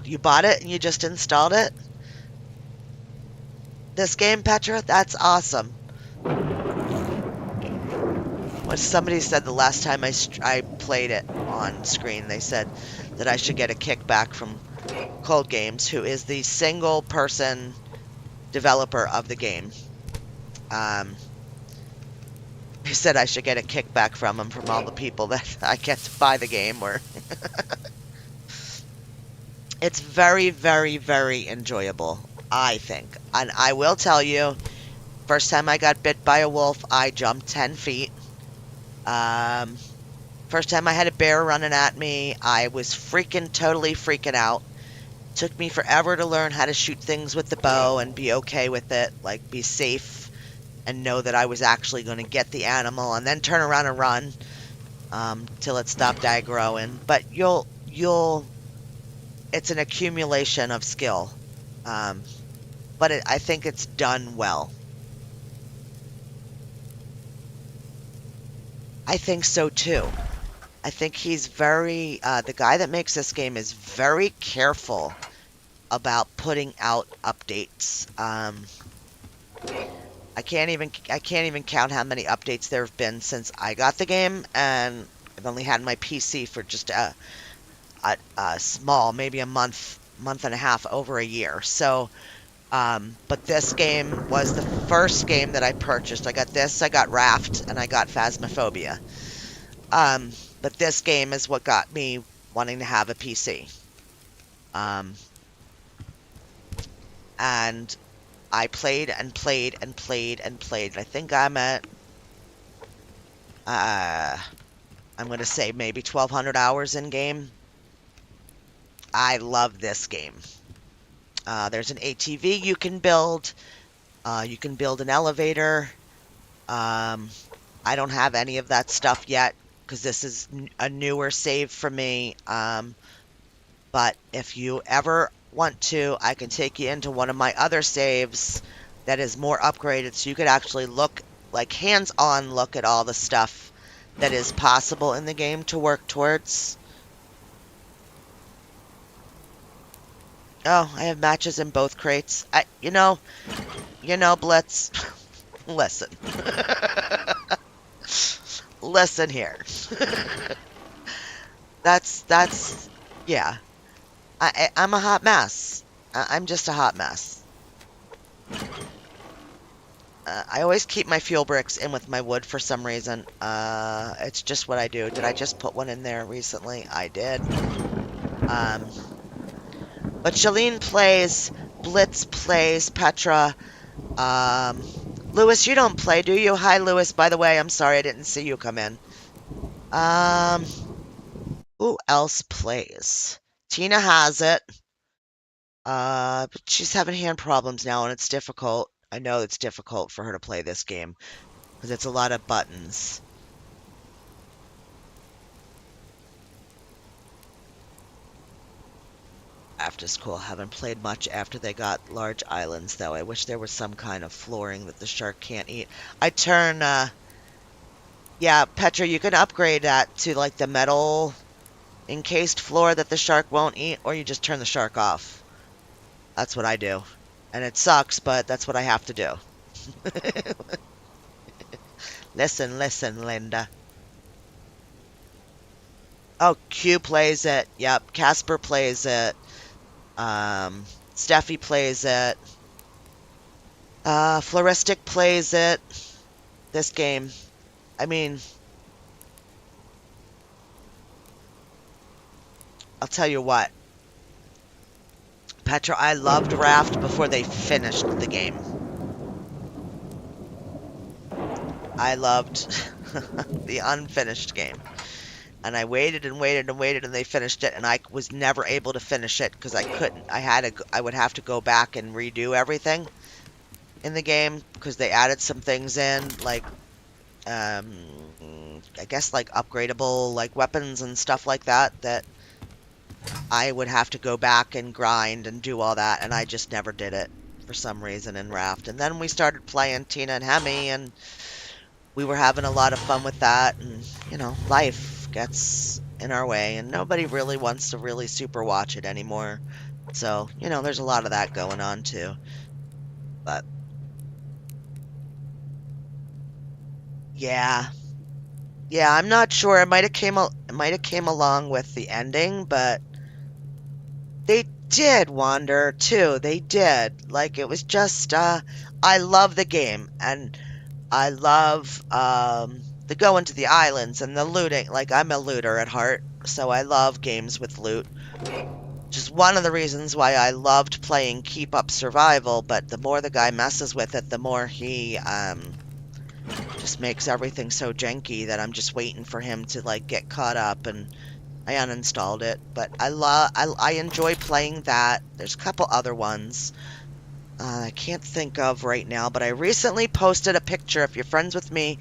You bought it and you just installed it? This game, Petra? That's awesome. What somebody said the last time I played it on screen, they said that I should get a kickback from Cold Games, who is the single person developer of the game. Um, he said I should get a kickback from him from all the people that I get to buy the game. Or it's very, very, very enjoyable, I think. And I will tell you, first time I got bit by a wolf, I jumped 10 feet. Um, First time I had a bear running at me, I was totally freaking out. Took me forever to learn how to shoot things with the bow and be okay with it, like be safe and know that I was actually going to get the animal and then turn around and run till it stopped aggroing. But it's an accumulation of skill. Um, but I think it's done well. I think so too. I think the guy that makes this game is very careful about putting out updates. I can't even count how many updates there have been since I got the game, and I've only had my PC for just a small, maybe a month and a half, over a year. So, but this game was the first game that I purchased. I got this, I got Raft, and I got Phasmophobia. Um, but this game is what got me wanting to have a PC. Um, and I played and played and played and played. I think uh, I'm going to say maybe 1,200 hours in game. I love this game. There's an ATV you can build. You can build an elevator. Um, I don't have any of that stuff yet because this is a newer save for me. But if you ever want to, I can take you into one of my other saves that is more upgraded so you could actually look, like hands-on look at all the stuff that is possible in the game to work towards. Oh, I have matches in both crates. Blitz. Listen. Listen here. That's yeah. I'm a hot mess. I'm just a hot mess. I always keep my fuel bricks in with my wood for some reason. It's just what I do. Did I just put one in there recently? I did. Um, but Shalene plays, Blitz plays, Petra. Um, Lewis, you don't play, do you? Hi, Lewis. By the way, I'm sorry I didn't see you come in. Um, who else plays? Tina has it. But she's having hand problems now, and it's difficult. I know it's difficult for her to play this game because it's a lot of buttons. After school, haven't played much after they got large islands, though. I wish there was some kind of flooring that the shark can't eat. I turn, yeah, Petra, you can upgrade that to like the metal encased floor that the shark won't eat, or you just turn the shark off. That's what I do. And it sucks, but that's what I have to do. Listen, listen, Linda. Oh, Q plays it. Yep, Casper plays it. Steffi plays it. Floristic plays it. This game. I mean, I'll tell you what. Petra, I loved Raft before they finished the game. I loved the unfinished game. And I waited and waited and waited, and they finished it, and I was never able to finish it because I couldn't. I would have to go back and redo everything in the game because they added some things in, like um, I guess like upgradable like weapons and stuff like that that I would have to go back and grind and do all that, and I just never did it for some reason in Raft. And then we started playing Tina and Hemi, and we were having a lot of fun with that, and life gets in our way, and nobody really wants to really super watch it anymore. So, there's a lot of that going on too. But yeah. Yeah, I'm not sure. It might have came along with the ending, but they did wander too. They did. Like it was just I love the game, and I love the going to the islands and the looting. Like I'm a looter at heart, so I love games with loot. Just one of the reasons why I loved playing Keep Up Survival, but the more the guy messes with it, the more he just makes everything so janky that I'm just waiting for him to like get caught up, and I uninstalled it. But I enjoy playing that. There's a couple other ones I can't think of right now, but I recently posted a picture. If you're friends with me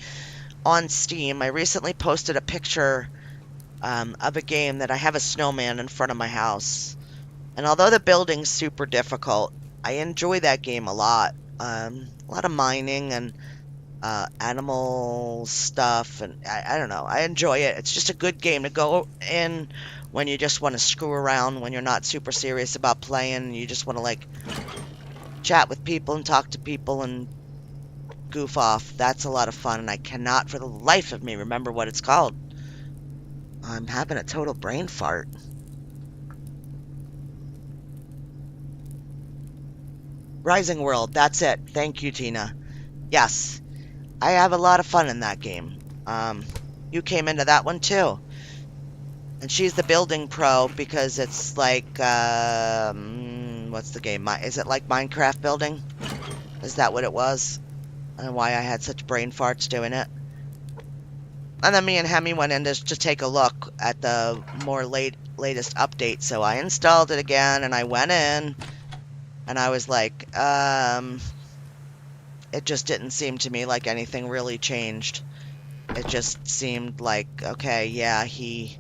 on Steam, I recently posted a picture of a game that I have a snowman in front of my house. And although the building's super difficult, I enjoy that game a lot. A lot of mining and animal stuff, and I don't know. I enjoy it. It's just a good game to go in when you just want to screw around, when you're not super serious about playing, and you just want to like chat with people and talk to people and goof off. That's a lot of fun, and I cannot for the life of me remember what it's called. I'm having a total brain fart. Rising World, that's it. Thank you, Tina. Yes, I have a lot of fun in that game. You came into that one too. And she's the building pro because it's like, what's the game? Is it like Minecraft building? Is that what it was? And why I had such brain farts doing it? And then me and Hemi went in to take a look at the more latest update. So I installed it again, and I went in, and I was like, it just didn't seem to me like anything really changed. It just seemed like, okay, yeah, he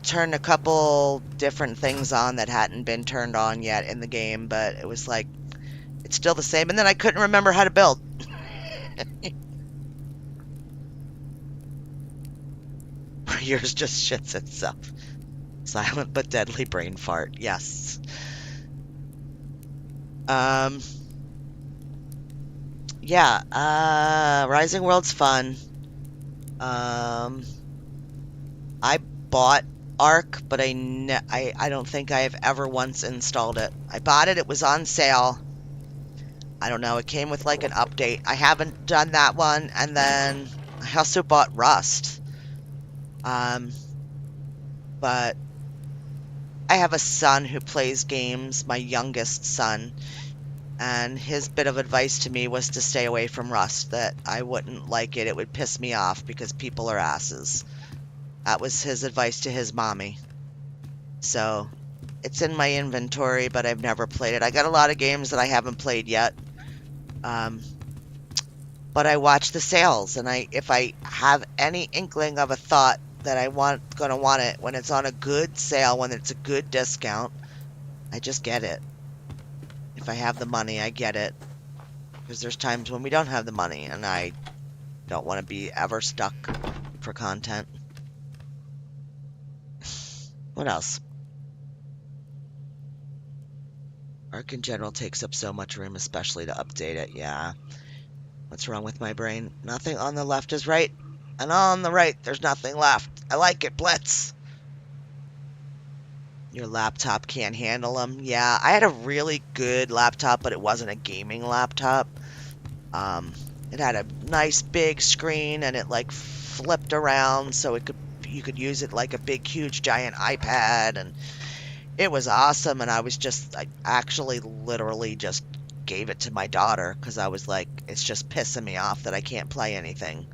turned a couple different things on that hadn't been turned on yet in the game, but it was like, it's still the same. And then I couldn't remember how to build. Yours just shits itself. Silent but deadly brain fart. Yes. Yeah, Rising World's fun. I bought Arc, but I don't think I have ever once installed it. I bought it, it was on sale. I don't know, it came with like an update. I haven't done that one, and then I also bought Rust. But I have a son who plays games, my youngest son, and his bit of advice to me was to stay away from Rust, that I wouldn't like it, it would piss me off because people are asses. That was his advice to his mommy. So, it's in my inventory, but I've never played it. I got a lot of games that I haven't played yet. But I watch the sales, and if I have any inkling of a thought that gonna want it when it's on a good sale, when it's a good discount, I just get it. If I have the money, I get it. Because there's times when we don't have the money, and I don't want to be ever stuck for content. What else? Arc in general takes up so much room, especially to update it. Yeah. What's wrong with my brain? Nothing on the left is right, and on the right, there's nothing left. I like it, Blitz. Your laptop can't handle them. Yeah, I had a really good laptop, but it wasn't a gaming laptop. It had a nice big screen, and it like flipped around, so you could use it like a big, huge, giant iPad, and it was awesome. And I actually literally just gave it to my daughter because I was like, it's just pissing me off that I can't play anything.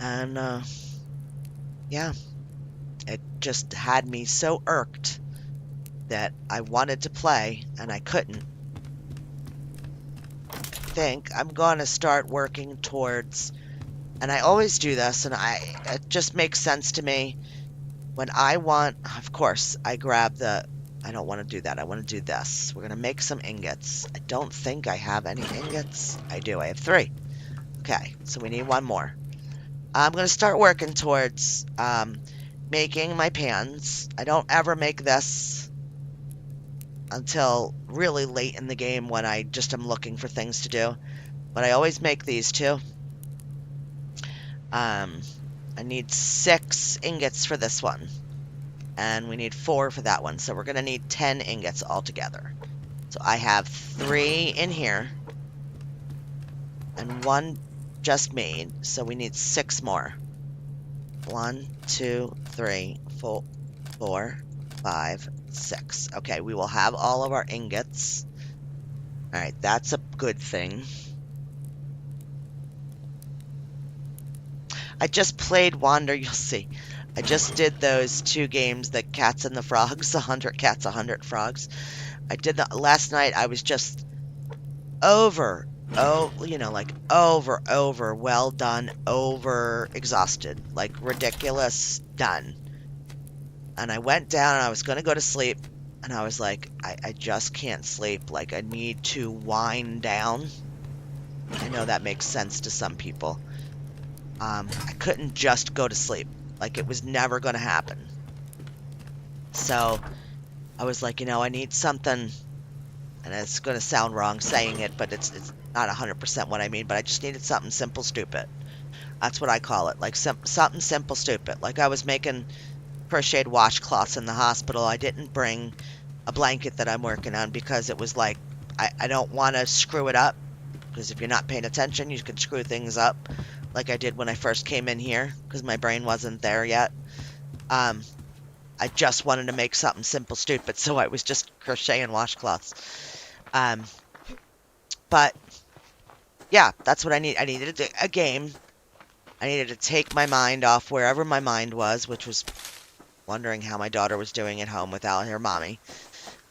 And yeah, it just had me so irked that I wanted to play and I couldn't. I think I'm going to start working towards, and I always do this, and it just makes sense to me. When I want, of course, I don't want to do that. I want to do this. We're going to make some ingots. I don't think I have any ingots. I do. I have 3. Okay, so we need 1 more. I'm going to start working towards making my pans. I don't ever make this until really late in the game when I just am looking for things to do. But I always make these too. I need 6 ingots for this one. And we need 4 for that one. So we're going to need 10 ingots altogether. So I have 3 in here. And 1 just made. So we need 6 more. 1, 2, 3, 4, 5, 6. Okay, we will have all of our ingots. Alright, that's a good thing. I just played Wander, you'll see. I just did those 2 games, the Cats and the Frogs, 100 Cats, 100 Frogs. I did that last night. I was just over, well done, over exhausted, like ridiculous, done. And I went down and I was going to go to sleep, and I was like, I just can't sleep. Like, I need to wind down. I know that makes sense to some people. I couldn't just go to sleep. Like, it was never going to happen. So, I was like, I need something, and it's going to sound wrong saying it, but it's not 100% what I mean, but I just needed something simple, stupid. That's what I call it, like something simple, stupid. Like, I was making crocheted washcloths in the hospital. I didn't bring a blanket that I'm working on because it was like, I don't want to screw it up, because if you're not paying attention, you can screw things up. Like I did when I first came in here, because my brain wasn't there yet. I just wanted to make something simple, stupid, so I was just crocheting washcloths. But, yeah, that's what I need. I needed a game. I needed to take my mind off wherever my mind was, which was wondering how my daughter was doing at home without her mommy.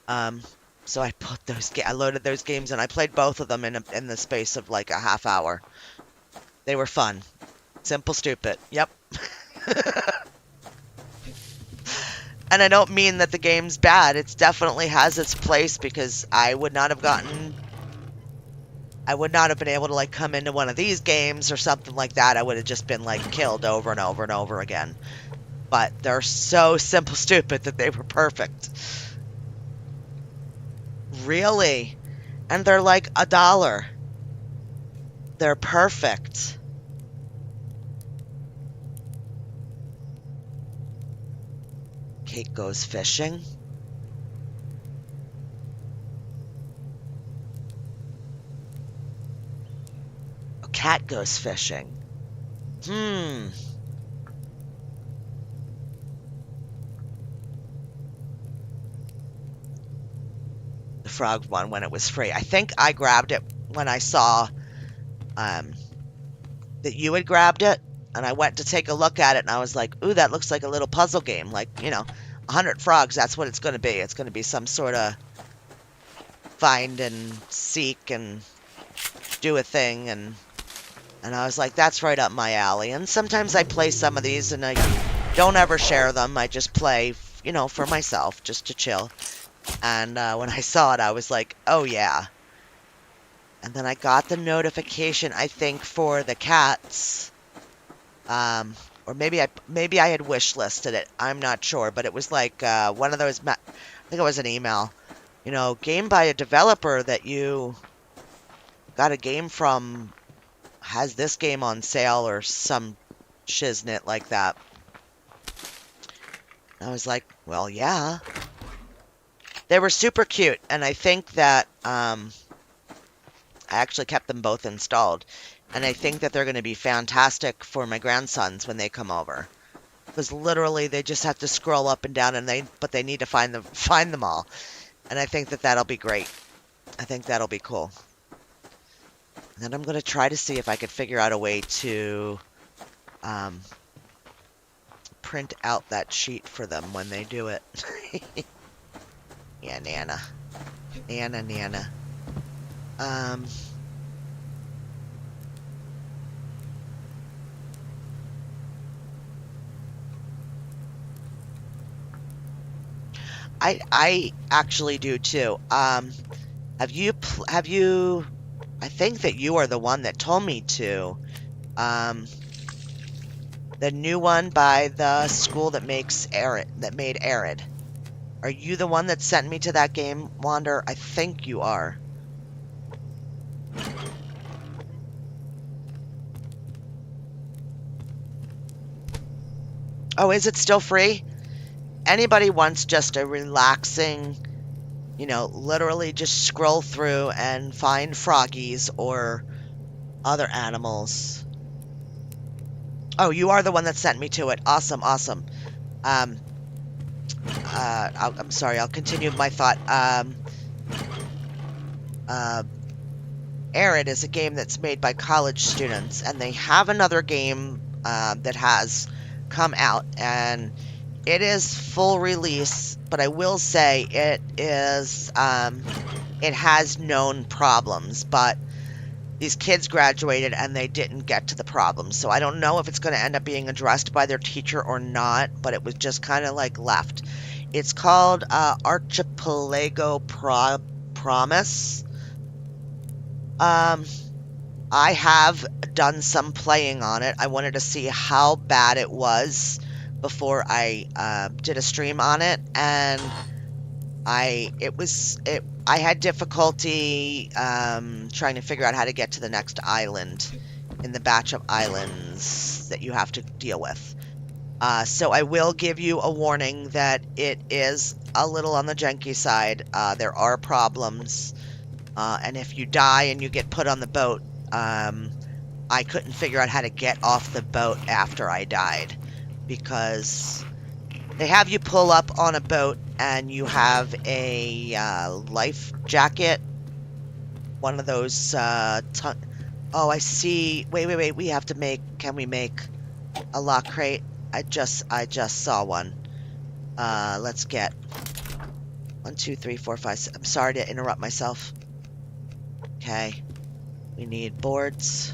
So I loaded those games, and I played both of them in the space of like a half hour. They were fun. Simple, stupid. Yep. And I don't mean that the game's bad. It definitely has its place, because I would not have been able to like come into one of these games or something like that. I would have just been like killed over and over and over again. But they're so simple, stupid that they were perfect. Really? And they're like $1. They're perfect. Kate goes fishing. A cat goes fishing. Hmm. The frog one when it was free. I think I grabbed it when I saw um, that you had grabbed it, and I went to take a look at it, and I was like, ooh, that looks like a little puzzle game. Like, 100 frogs, that's what it's going to be. It's going to be some sort of find and seek and do a thing, and I was like, that's right up my alley. And sometimes I play some of these, and I don't ever share them. I just play, for myself, just to chill. And when I saw it, I was like, oh, yeah. And then I got the notification, I think, for the cats. Or maybe I had wish listed it. I'm not sure, but it was like one of those. I think it was an email. Game by a developer that you got a game from has this game on sale or some shiznit like that. I was like, well, yeah. They were super cute, and I think that I actually kept them both installed. And I think that they're going to be fantastic for my grandsons when they come over. Because literally they just have to scroll up and down, but they need to find them all. And I think that that'll be great. I think that'll be cool. And then I'm going to try to see if I could figure out a way to print out that sheet for them when they do it. Yeah, Nana. Nana. I actually do too. Have you, I think that you are the one that told me to. The new one by the school that made Arid. Are you the one that sent me to that game, Wander? I think you are. Oh, is it still free? Anybody wants just a relaxing, literally just scroll through and find froggies or other animals. Oh, you are the one that sent me to it. Awesome. I'm sorry, I'll continue my thought. Arid is a game that's made by college students, and they have another game that has come out, and it is full release, but I will say it has known problems, but these kids graduated and they didn't get to the problems. So I don't know if it's going to end up being addressed by their teacher or not, but it was just kind of like left. It's called Archipelago Promise. I have done some playing on it. I wanted to see how bad it was before I did a stream on it, and I had difficulty trying to figure out how to get to the next island in the batch of islands that you have to deal with. So I will give you a warning that it is a little on the janky side. There are problems, and if you die and you get put on the boat, I couldn't figure out how to get off the boat after I died, because they have you pull up on a boat and you have a life jacket, one of those oh, I see. Wait, we have to can we make a lock crate? I just saw one. Let's get 1 2 3 4 5 6. I'm sorry to interrupt myself. Okay, we need boards,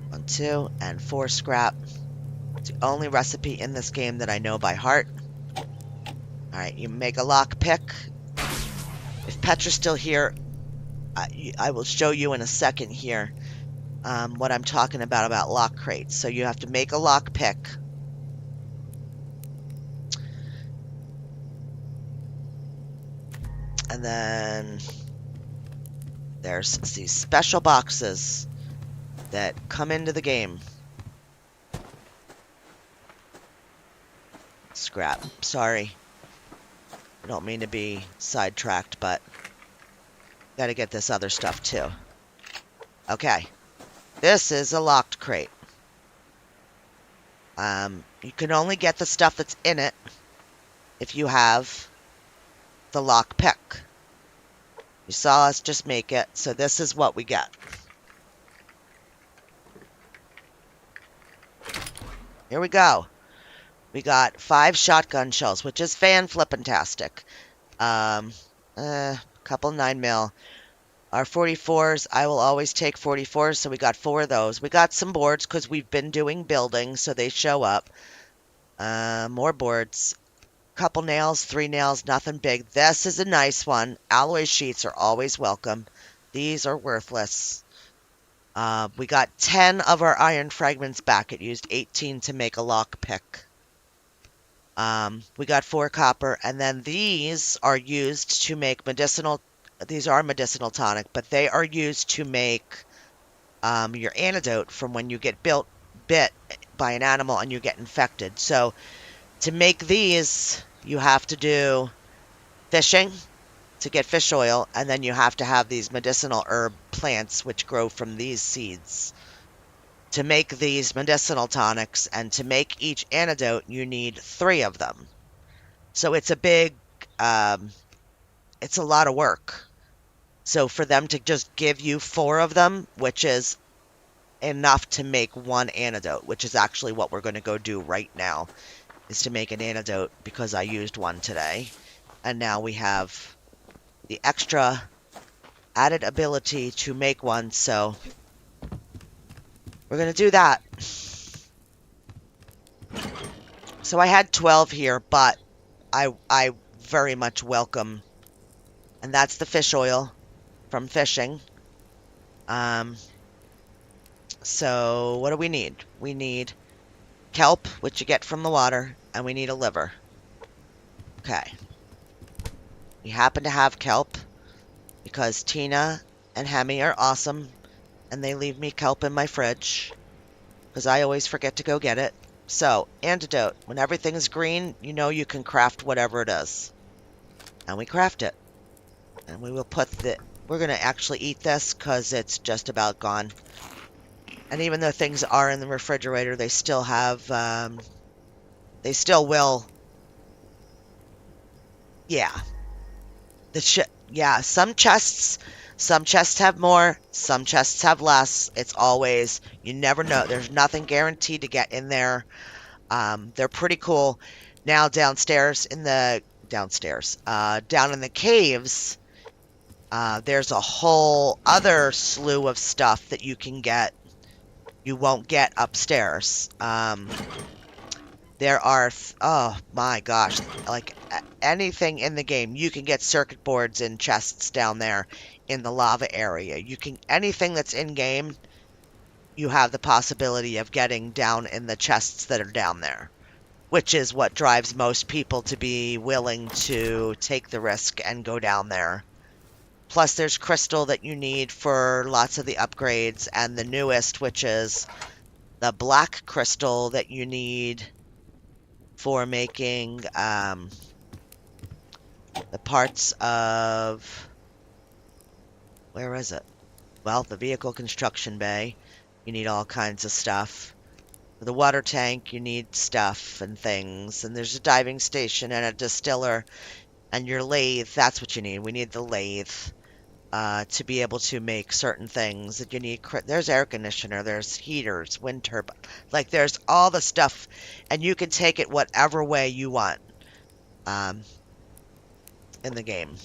1 2 and 4 scrap. It's the only recipe in this game that I know by heart. Alright, you make a lock pick. If Petra's still here, I will show you in a second here what I'm talking about lock crates. So you have to make a lock pick. And then there's these special boxes that come into the game. scrap. Sorry. I don't mean to be sidetracked, but gotta get this other stuff too. Okay. This is a locked crate. You can only get the stuff that's in it if you have the lock pick. You saw us just make it, so this is what we get. Here we go. We got 5 shotgun shells, which is fan-flippin-tastic. A couple 9mm. Our 44s, I will always take 44s, so we got 4 of those. We got some boards because we've been doing building, so they show up. More boards. Couple nails, 3 nails, nothing big. This is a nice one. Alloy sheets are always welcome. These are worthless. We got 10 of our iron fragments back. It used 18 to make a lock pick. We got 4 copper, and then these are used to make medicinal. These are medicinal tonic, but they are used to make your antidote from when you get bit by an animal and you get infected. So to make these, you have to do fishing to get fish oil, and then you have to have these medicinal herb plants which grow from these seeds. To make these medicinal tonics and to make each antidote, you need 3 of them. So it's a big, it's a lot of work. So for them to just give you 4 of them, which is enough to make 1 antidote, which is actually what we're going to go do right now, is to make an antidote because I used 1 today. And now we have the extra added ability to make 1, so we're going to do that. So I had 12 here, but I very much welcome, and that's the fish oil from fishing. So what do we need? We need kelp, which you get from the water, and we need a liver. Okay. We happen to have kelp because Tina and Hemi are awesome, and they leave me kelp in my fridge because I always forget to go get it. So, antidote. When everything is green, you know you can craft whatever it is. And we craft it. And we will put the... We're going to actually eat this because it's just about gone. And even though things are in the refrigerator, they still have... they still will... Yeah. Yeah, some chests have more, some chests have less. It's always, you never know. There's nothing guaranteed to get in there. They're pretty cool. Now down in the caves, there's a whole other slew of stuff that you can get. You won't get upstairs. There are, oh my gosh, like anything in the game. You can get circuit boards in chests down there in the lava area. Anything that's in game, you have the possibility of getting down in the chests that are down there, which is what drives most people to be willing to take the risk and go down there. Plus, there's crystal that you need for lots of the upgrades, and the newest, which is the black crystal that you need for making the parts of, where is it? Well, the vehicle construction bay. You need all kinds of stuff. For the water tank, you need stuff and things. And there's a diving station and a distiller. And your lathe, that's what you need. We need the lathe to be able to make certain things that you need. There's air conditioner, there's heaters, wind turbine. Like, there's all the stuff, and you can take it whatever way you want in the game.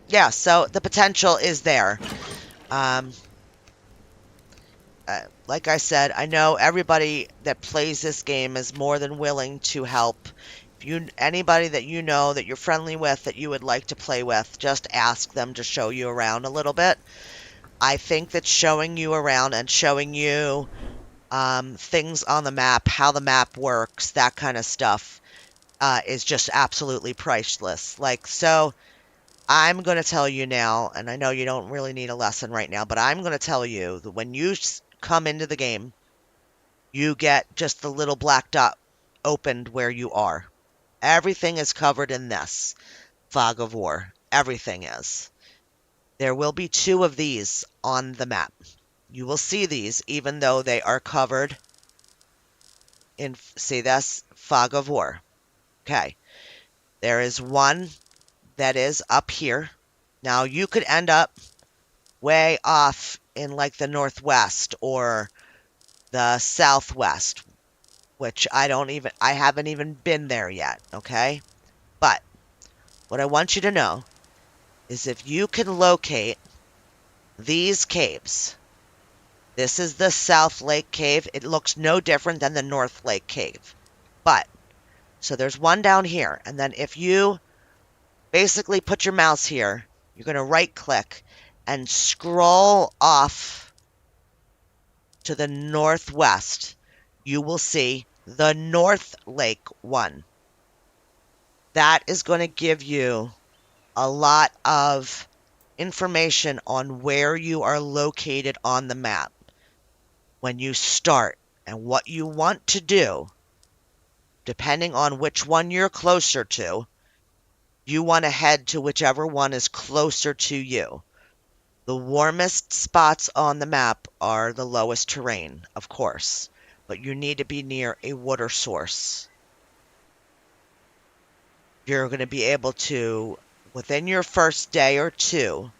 Yeah, so the potential is there. Like I said, I know everybody that plays this game is more than willing to help. Anybody that you know that you're friendly with that you would like to play with, just ask them to show you around a little bit. I think that showing you around and showing you things on the map, how the map works, that kind of stuff, is just absolutely priceless. Like, so I'm going to tell you now, and I know you don't really need a lesson right now, but I'm going to tell you that when you come into the game, you get just the little black dot opened where you are. Everything is covered in this fog of war. Everything is. There will be two of these on the map. You will see these even though they are covered in, see this? Fog of war. Okay. There is one that is up here. Now you could end up way off in like the northwest or the southwest, which I haven't even been there yet, okay? But what I want you to know is if you can locate these caves, this is the South Lake Cave. It looks no different than the North Lake Cave. But, so there's one down here, and then if you basically put your mouse here, you're going to right click and scroll off to the northwest. You will see the North Lake one. That is going to give you a lot of information on where you are located on the map when you start and what you want to do. Depending on which one you're closer to, you want to head to whichever one is closer to you. The warmest spots on the map are the lowest terrain, of course, but you need to be near a water source. You're going to be able to, within your first day or two,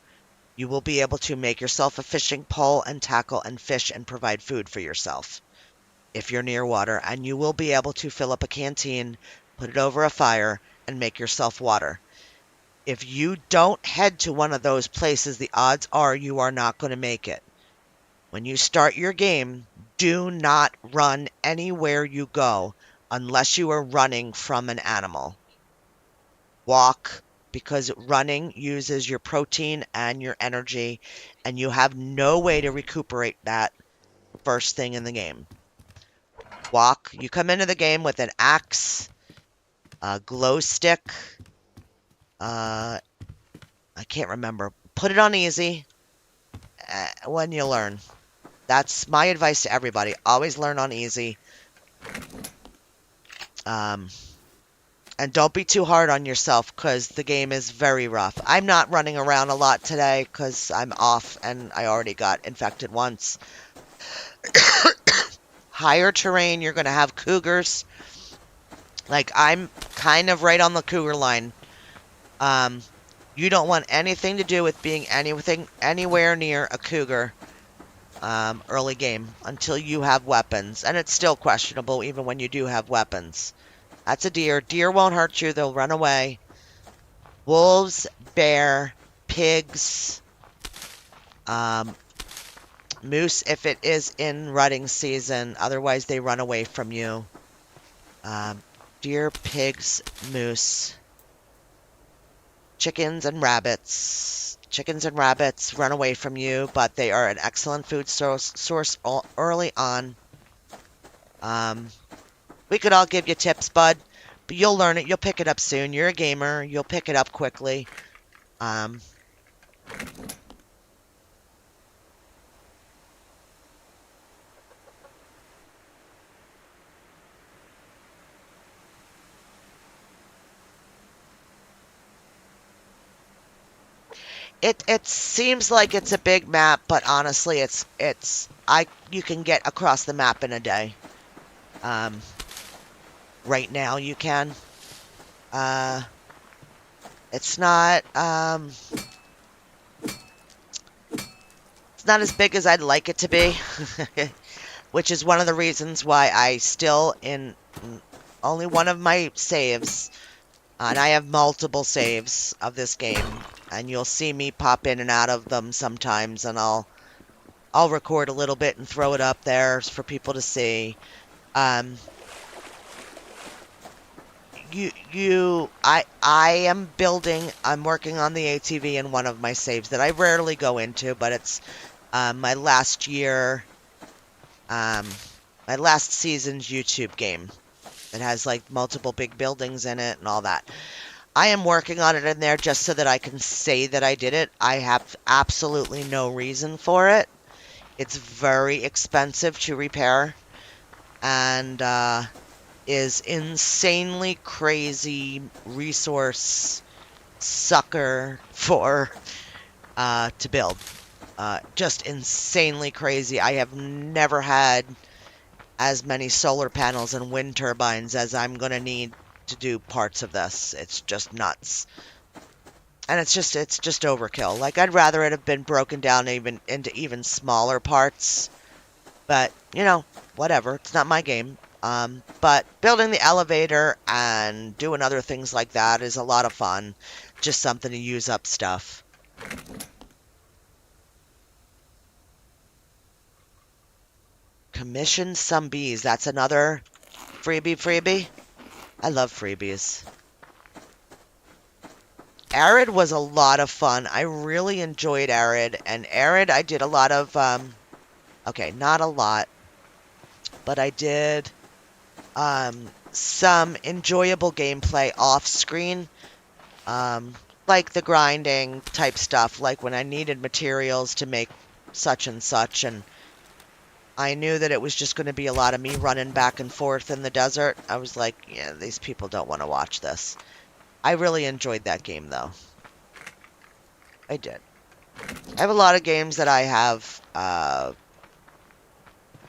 you will be able to make yourself a fishing pole and tackle and fish and provide food for yourself if you're near water, and you will be able to fill up a canteen, put it over a fire, and make yourself water. If you don't head to one of those places, the odds are you are not going to make it. When you start your game, do not run anywhere you go unless you are running from an animal. Walk, because running uses your protein and your energy, and you have no way to recuperate that first thing in the game. Walk. You come into the game with an axe, a glow stick, I can't remember. Put it on easy when you learn. That's my advice to everybody. Always learn on easy. And don't be too hard on yourself because the game is very rough. I'm not running around a lot today because I'm off and I already got infected once. Higher terrain, you're going to have cougars. Like, I'm kind of right on the cougar line. You don't want anything to do with being anywhere near a cougar early game until you have weapons. And it's still questionable even when you do have weapons. That's a deer. Deer won't hurt you. They'll run away. Wolves, bear, pigs, moose if it is in rutting season. Otherwise, they run away from you. Deer, pigs, moose, chickens, and rabbits. Chickens and rabbits run away from you, but they are an excellent food source early on. We could all give you tips, bud, but you'll learn it. You'll pick it up soon. You're a gamer. You'll pick it up quickly. It seems like it's a big map, but honestly, you can get across the map in a day. Right now you can. It's not as big as I'd like it to be, which is one of the reasons why I still in only one of my saves, and I have multiple saves of this game, and you'll see me pop in and out of them sometimes, and I'll record a little bit and throw it up there for people to see. I I'm working on the ATV in one of my saves that I rarely go into, but it's my last season's YouTube game. It has like multiple big buildings in it and all that. I am working on it in there just so that I can say that I did it. I have absolutely no reason for it. It's very expensive to repair. and is insanely crazy resource sucker for to build. Just insanely crazy. I have never had as many solar panels and wind turbines as I'm going to need to do parts of this. It's just nuts. And it's just overkill. Like I'd rather it have been broken down even into even smaller parts, but whatever. It's not my game. But building the elevator and doing other things like that is a lot of fun. Just something to use up stuff. Commission some bees. That's another freebie. I love freebies. Arid was a lot of fun. I really enjoyed Arid. And Arid, I did a lot of, okay, not a lot, but I did some enjoyable gameplay off screen. Like the grinding type stuff, like when I needed materials to make such and such, and I knew that it was just going to be a lot of me running back and forth in the desert. I was like, yeah, these people don't want to watch this. I really enjoyed that game, though. I did. I have a lot of games that I have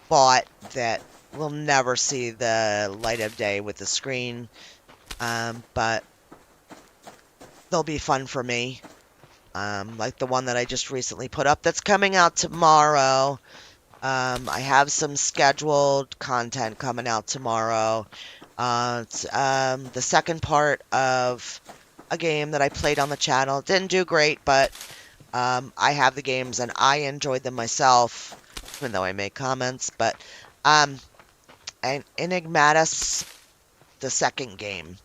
bought that will never see the light of day with the screen, but they'll be fun for me. Like the one that I just recently put up that's coming out tomorrow. I have some scheduled content coming out tomorrow. It's the second part of a game that I played on the channel. It didn't do great, but I have the games and I enjoyed them myself, even though I made comments. But and Enigmatis, the second game.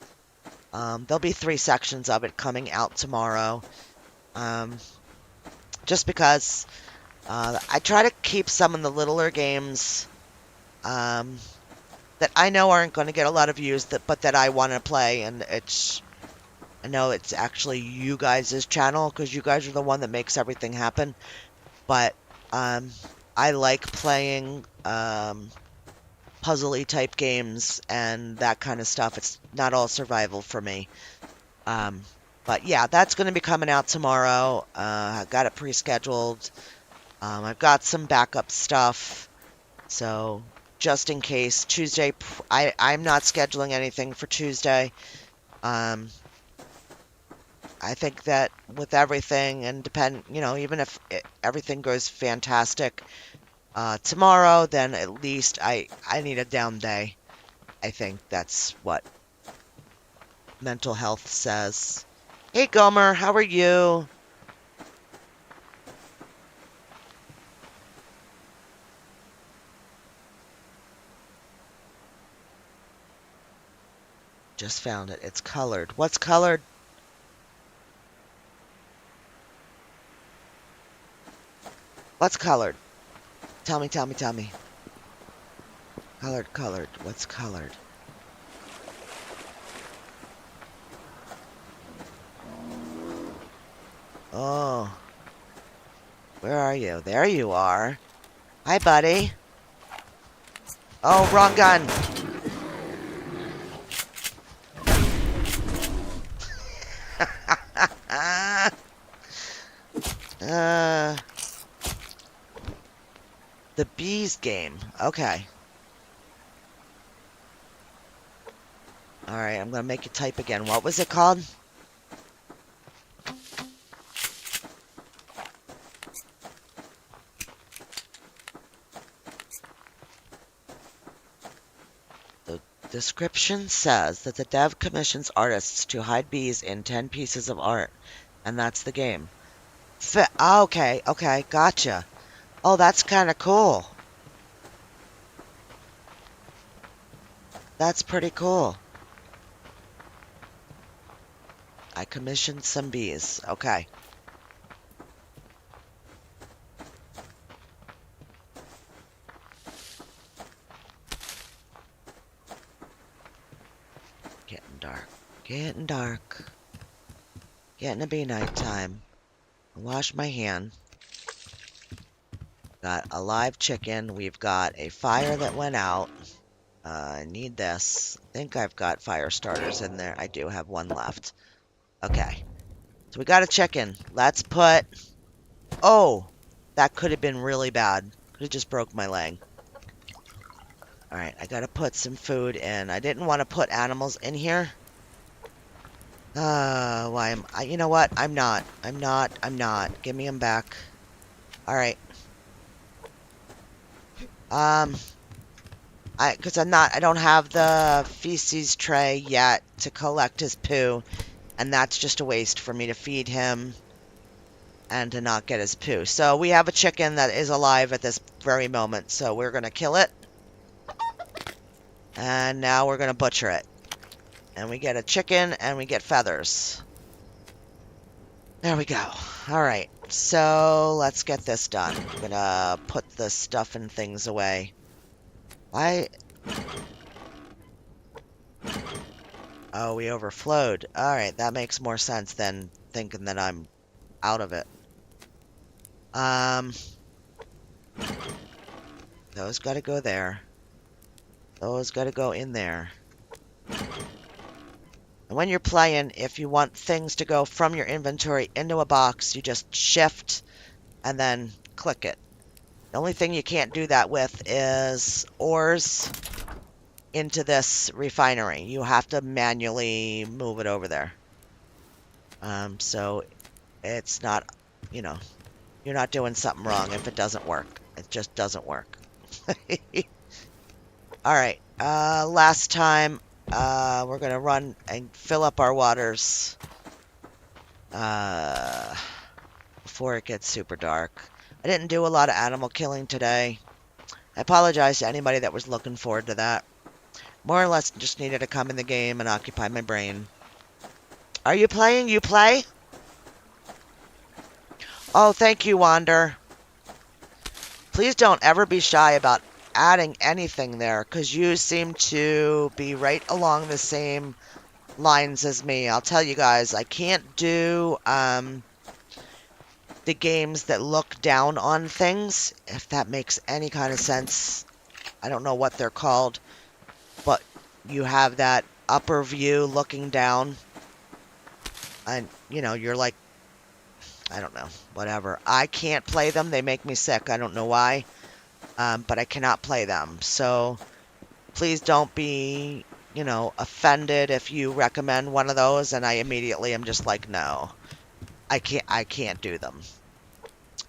There'll be 3 sections of it coming out tomorrow. Just because I try to keep some of the littler games that I know aren't going to get a lot of views, but that I want to play, and I know it's actually you guys' channel because you guys are the one that makes everything happen. But I like playing puzzly type games and that kind of stuff. It's not all survival for me. Um, but yeah, that's going to be coming out tomorrow. I got it pre-scheduled. I've got some backup stuff. So just in case, Tuesday, I'm not scheduling anything for Tuesday. Um, I think that with everything and even if everything goes fantastic tomorrow, then at least I need a down day. I think that's what mental health says. Hey Gomer, how are you? Just found it. It's colored. What's colored? What's colored? Tell me. Colored. What's colored? Oh, where are you? There you are. Hi, buddy. Oh, wrong gun. uh, the bees game. Okay. All right, I'm gonna make you type again. What was it called? The description says that the dev commissions artists to hide bees in 10 pieces of art, and that's the game. Okay, gotcha. Oh, that's kind of cool. That's pretty cool. I commissioned some bees. Okay. Getting dark. Getting dark. Getting to be nighttime. Wash my hand. Got a live chicken. We've got a fire that went out. I need this. I think I've got fire starters in there. I do have one left. Okay. So we got a chicken. Let's put... Oh! That could have been really bad. Could have just broke my leg. Alright, I gotta put some food in. I didn't want to put animals in here. Why am I... You know what? I'm not. I'm not. Give me them back. Alright. Because I don't have the feces tray yet to collect his poo, and that's just a waste for me to feed him and to not get his poo. So we have a chicken that is alive at this very moment, so we're going to kill it. And now we're going to butcher it. And we get a chicken, and we get feathers. There we go. Alright, so let's get this done. I'm going to put the stuff and things away. Why... Oh, we overflowed. Alright, that makes more sense than thinking that I'm out of it. Those gotta go there. Those gotta go in there. And when you're playing, if you want things to go from your inventory into a box, you just shift and then click it. The only thing you can't do that with is ores into this refinery. You have to manually move it over there. So it's not, you know, you're not doing something wrong if it doesn't work. It just doesn't work. Alright, last time, we're gonna run and fill up our waters, before it gets super dark. I didn't do a lot of animal killing today. I apologize to anybody that was looking forward to that. More or less just needed to come in the game and occupy my brain. Are you playing? You play? Oh, thank you, Wander. Please don't ever be shy about adding anything there, because you seem to be right along the same lines as me. I'll tell you guys, I can't do the games that look down on things, if that makes any kind of sense. I don't know what they're called, but you have that upper view looking down, and, you know, you're like, I don't know, whatever. I can't play them. They make me sick. I don't know why, but I cannot play them. So please don't be, you know, offended if you recommend one of those, and I immediately am just like, no, I can't do them.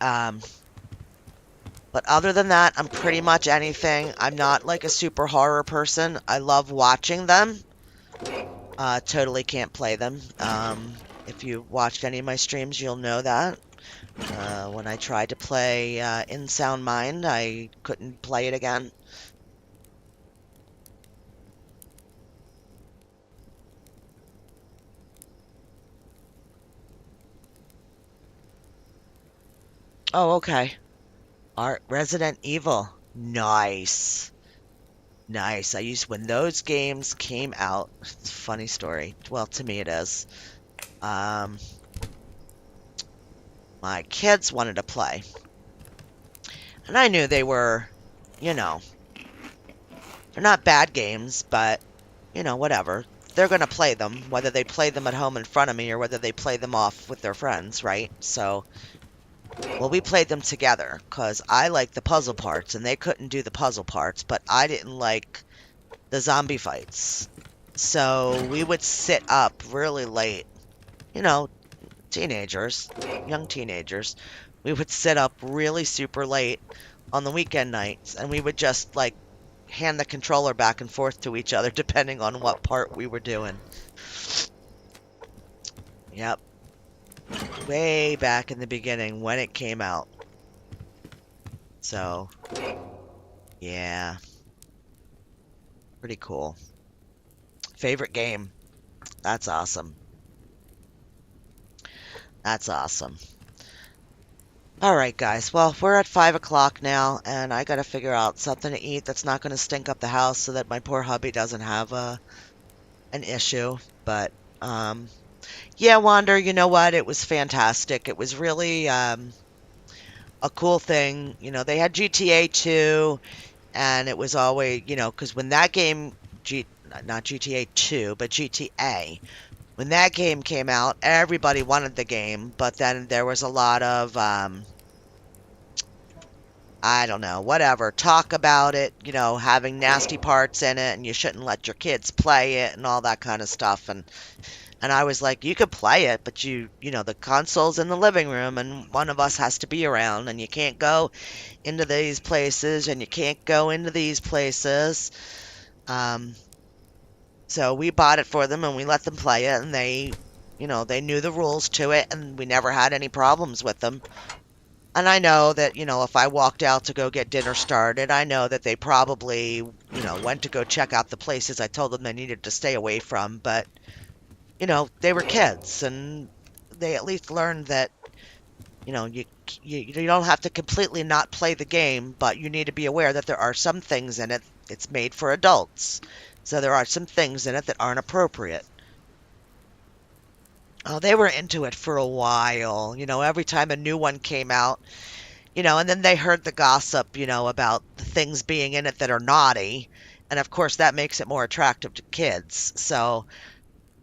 But other than that, I'm pretty much anything. I'm not like a super horror person. I love watching them. Totally can't play them. If you watched any of my streams, you'll know that. When I tried to play In Sound Mind, I couldn't play it again. Oh, okay. Art Resident Evil. Nice. Nice. I used when those games came out. It's a funny story. Well, to me it is. My kids wanted to play. And I knew they were, you know, they're not bad games, but, you know, whatever. They're going to play them, whether they play them at home in front of me or whether they play them off with their friends, right? So, well, we played them together because I liked the puzzle parts and they couldn't do the puzzle parts, but I didn't like the zombie fights. So we would sit up really late, you know, teenagers, young teenagers. We would sit up really super late on the weekend nights and we would just like hand the controller back and forth to each other depending on what part we were doing. Yep. Way back in the beginning when it came out. So, yeah. Pretty cool. Favorite game. That's awesome. That's awesome. Alright, guys. Well, we're at 5 o'clock now, and I gotta figure out something to eat that's not gonna stink up the house so that my poor hubby doesn't have an issue. But, yeah, Wander, you know what? It was fantastic. It was really a cool thing. You know, they had GTA 2, And it was always, because when that game, not GTA 2, but GTA, when that game came out, everybody wanted the game, but then there was a lot of, I don't know, whatever, talk about it, having nasty parts in it, and you shouldn't let your kids play it and all that kind of stuff. And I was like, you could play it, but the console's in the living room, and one of us has to be around, and you can't go into these places, and you can't go into these places. Um, so we bought it for them, and we let them play it, and they knew the rules to it, and we never had any problems with them. And I know that, if I walked out to go get dinner started, I know that they probably, went to go check out the places I told them they needed to stay away from, but they were kids, and they at least learned that, you don't have to completely not play the game, but you need to be aware that there are some things in it. It's made for adults, so there are some things in it that aren't appropriate. Oh, they were into it for a while. Every time a new one came out, and then they heard the gossip, about the things being in it that are naughty. And of course, that makes it more attractive to kids. So,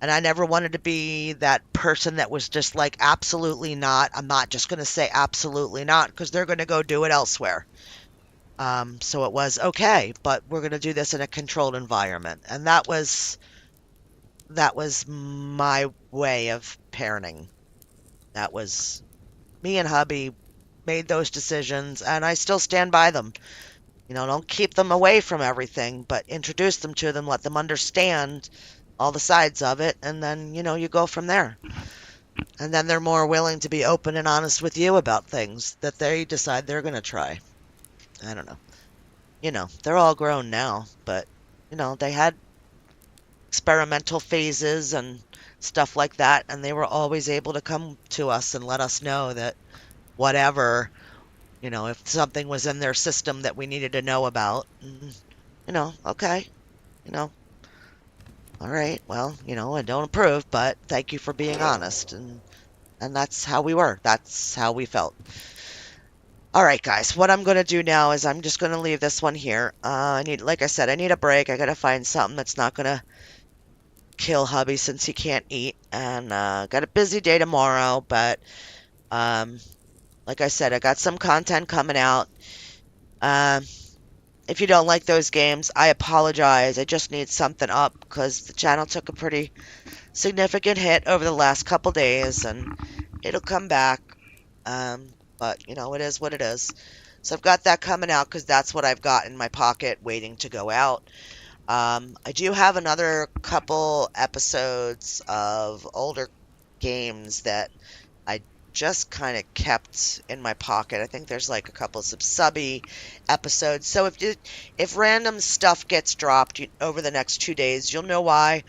and I never wanted to be that person that was just like, absolutely not. I'm not just going to say absolutely not because they're going to go do it elsewhere. So it was okay, but we're going to do this in a controlled environment. And that was my way of parenting. That was me and hubby made those decisions, and I still stand by them. Don't keep them away from everything, but introduce them to them, let them understand all the sides of it, and then, you go from there. And then they're more willing to be open and honest with you about things that they decide they're going to try. I don't know. They're all grown now, but, they had experimental phases and stuff like that, and they were always able to come to us and let us know that whatever, if something was in their system that we needed to know about, okay, you know, all right, well, I don't approve, but thank you for being honest, and that's how we were. That's how we felt. All right, guys, what I'm going to do now is I'm just going to leave this one here. Like I said, I need a break. I got to find something that's not going to kill hubby since he can't eat, and got a busy day tomorrow, but um, like I said, I got some content coming out. Um, if you don't like those games, I apologize. I just need something up because the channel took a pretty significant hit over the last couple days, and it'll come back. But it is what it is. So I've got that coming out because that's what I've got in my pocket waiting to go out. I do have another couple episodes of older games that I just kind of kept in my pocket. I think there's like a couple of Subby episodes. So if random stuff gets dropped over the next 2 days, you'll know why.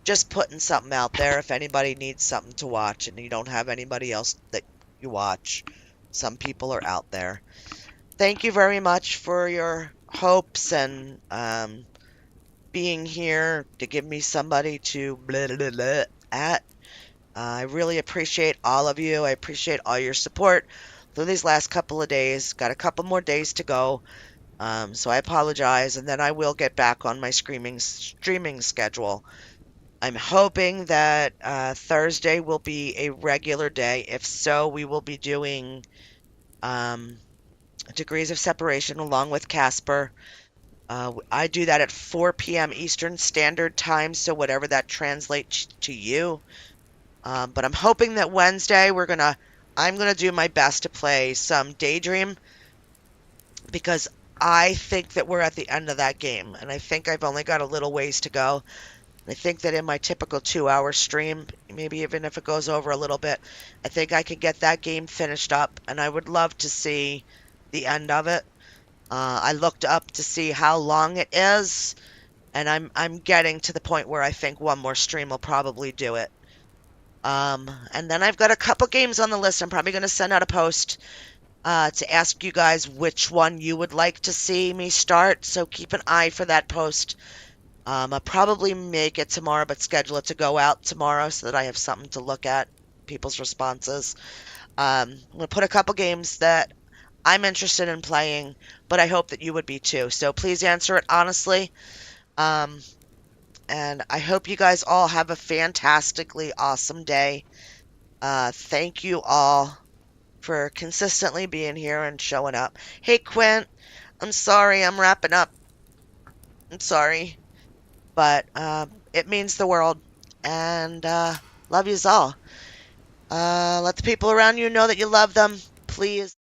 Just putting something out there if anybody needs something to watch and you don't have anybody else that you watch. Some people are out there. Thank you very much for your hopes and being here to give me somebody to blah, blah, blah, at. I really appreciate all of you. I appreciate all your support through these last couple of days. Got a couple more days to go. So I apologize, and then I will get back on my streaming schedule. I'm hoping that Thursday will be a regular day. If so, we will be doing um, Degrees of Separation along with Casper. I do that at 4 p.m. Eastern Standard Time, so whatever that translates to you. But I'm hoping that Wednesday I'm gonna do my best to play some Daydream because I think that we're at the end of that game, and I think I've only got a little ways to go. I think that in my typical 2-hour stream, maybe even if it goes over a little bit, I think I can get that game finished up, and I would love to see the end of it. I looked up to see how long it is, and I'm getting to the point where I think one more stream will probably do it. And then I've got a couple games on the list. I'm probably going to send out a post to ask you guys which one you would like to see me start. So keep an eye for that post. I'll probably make it tomorrow, but schedule it to go out tomorrow so that I have something to look at, people's responses. I'm going to put a couple games that I'm interested in playing, but I hope that you would be too. So please answer it honestly. Um, and I hope you guys all have a fantastically awesome day. Thank you all for consistently being here and showing up. Hey, Quint, I'm sorry I'm wrapping up. I'm sorry, but it means the world. And love yous all. Let the people around you know that you love them. Please.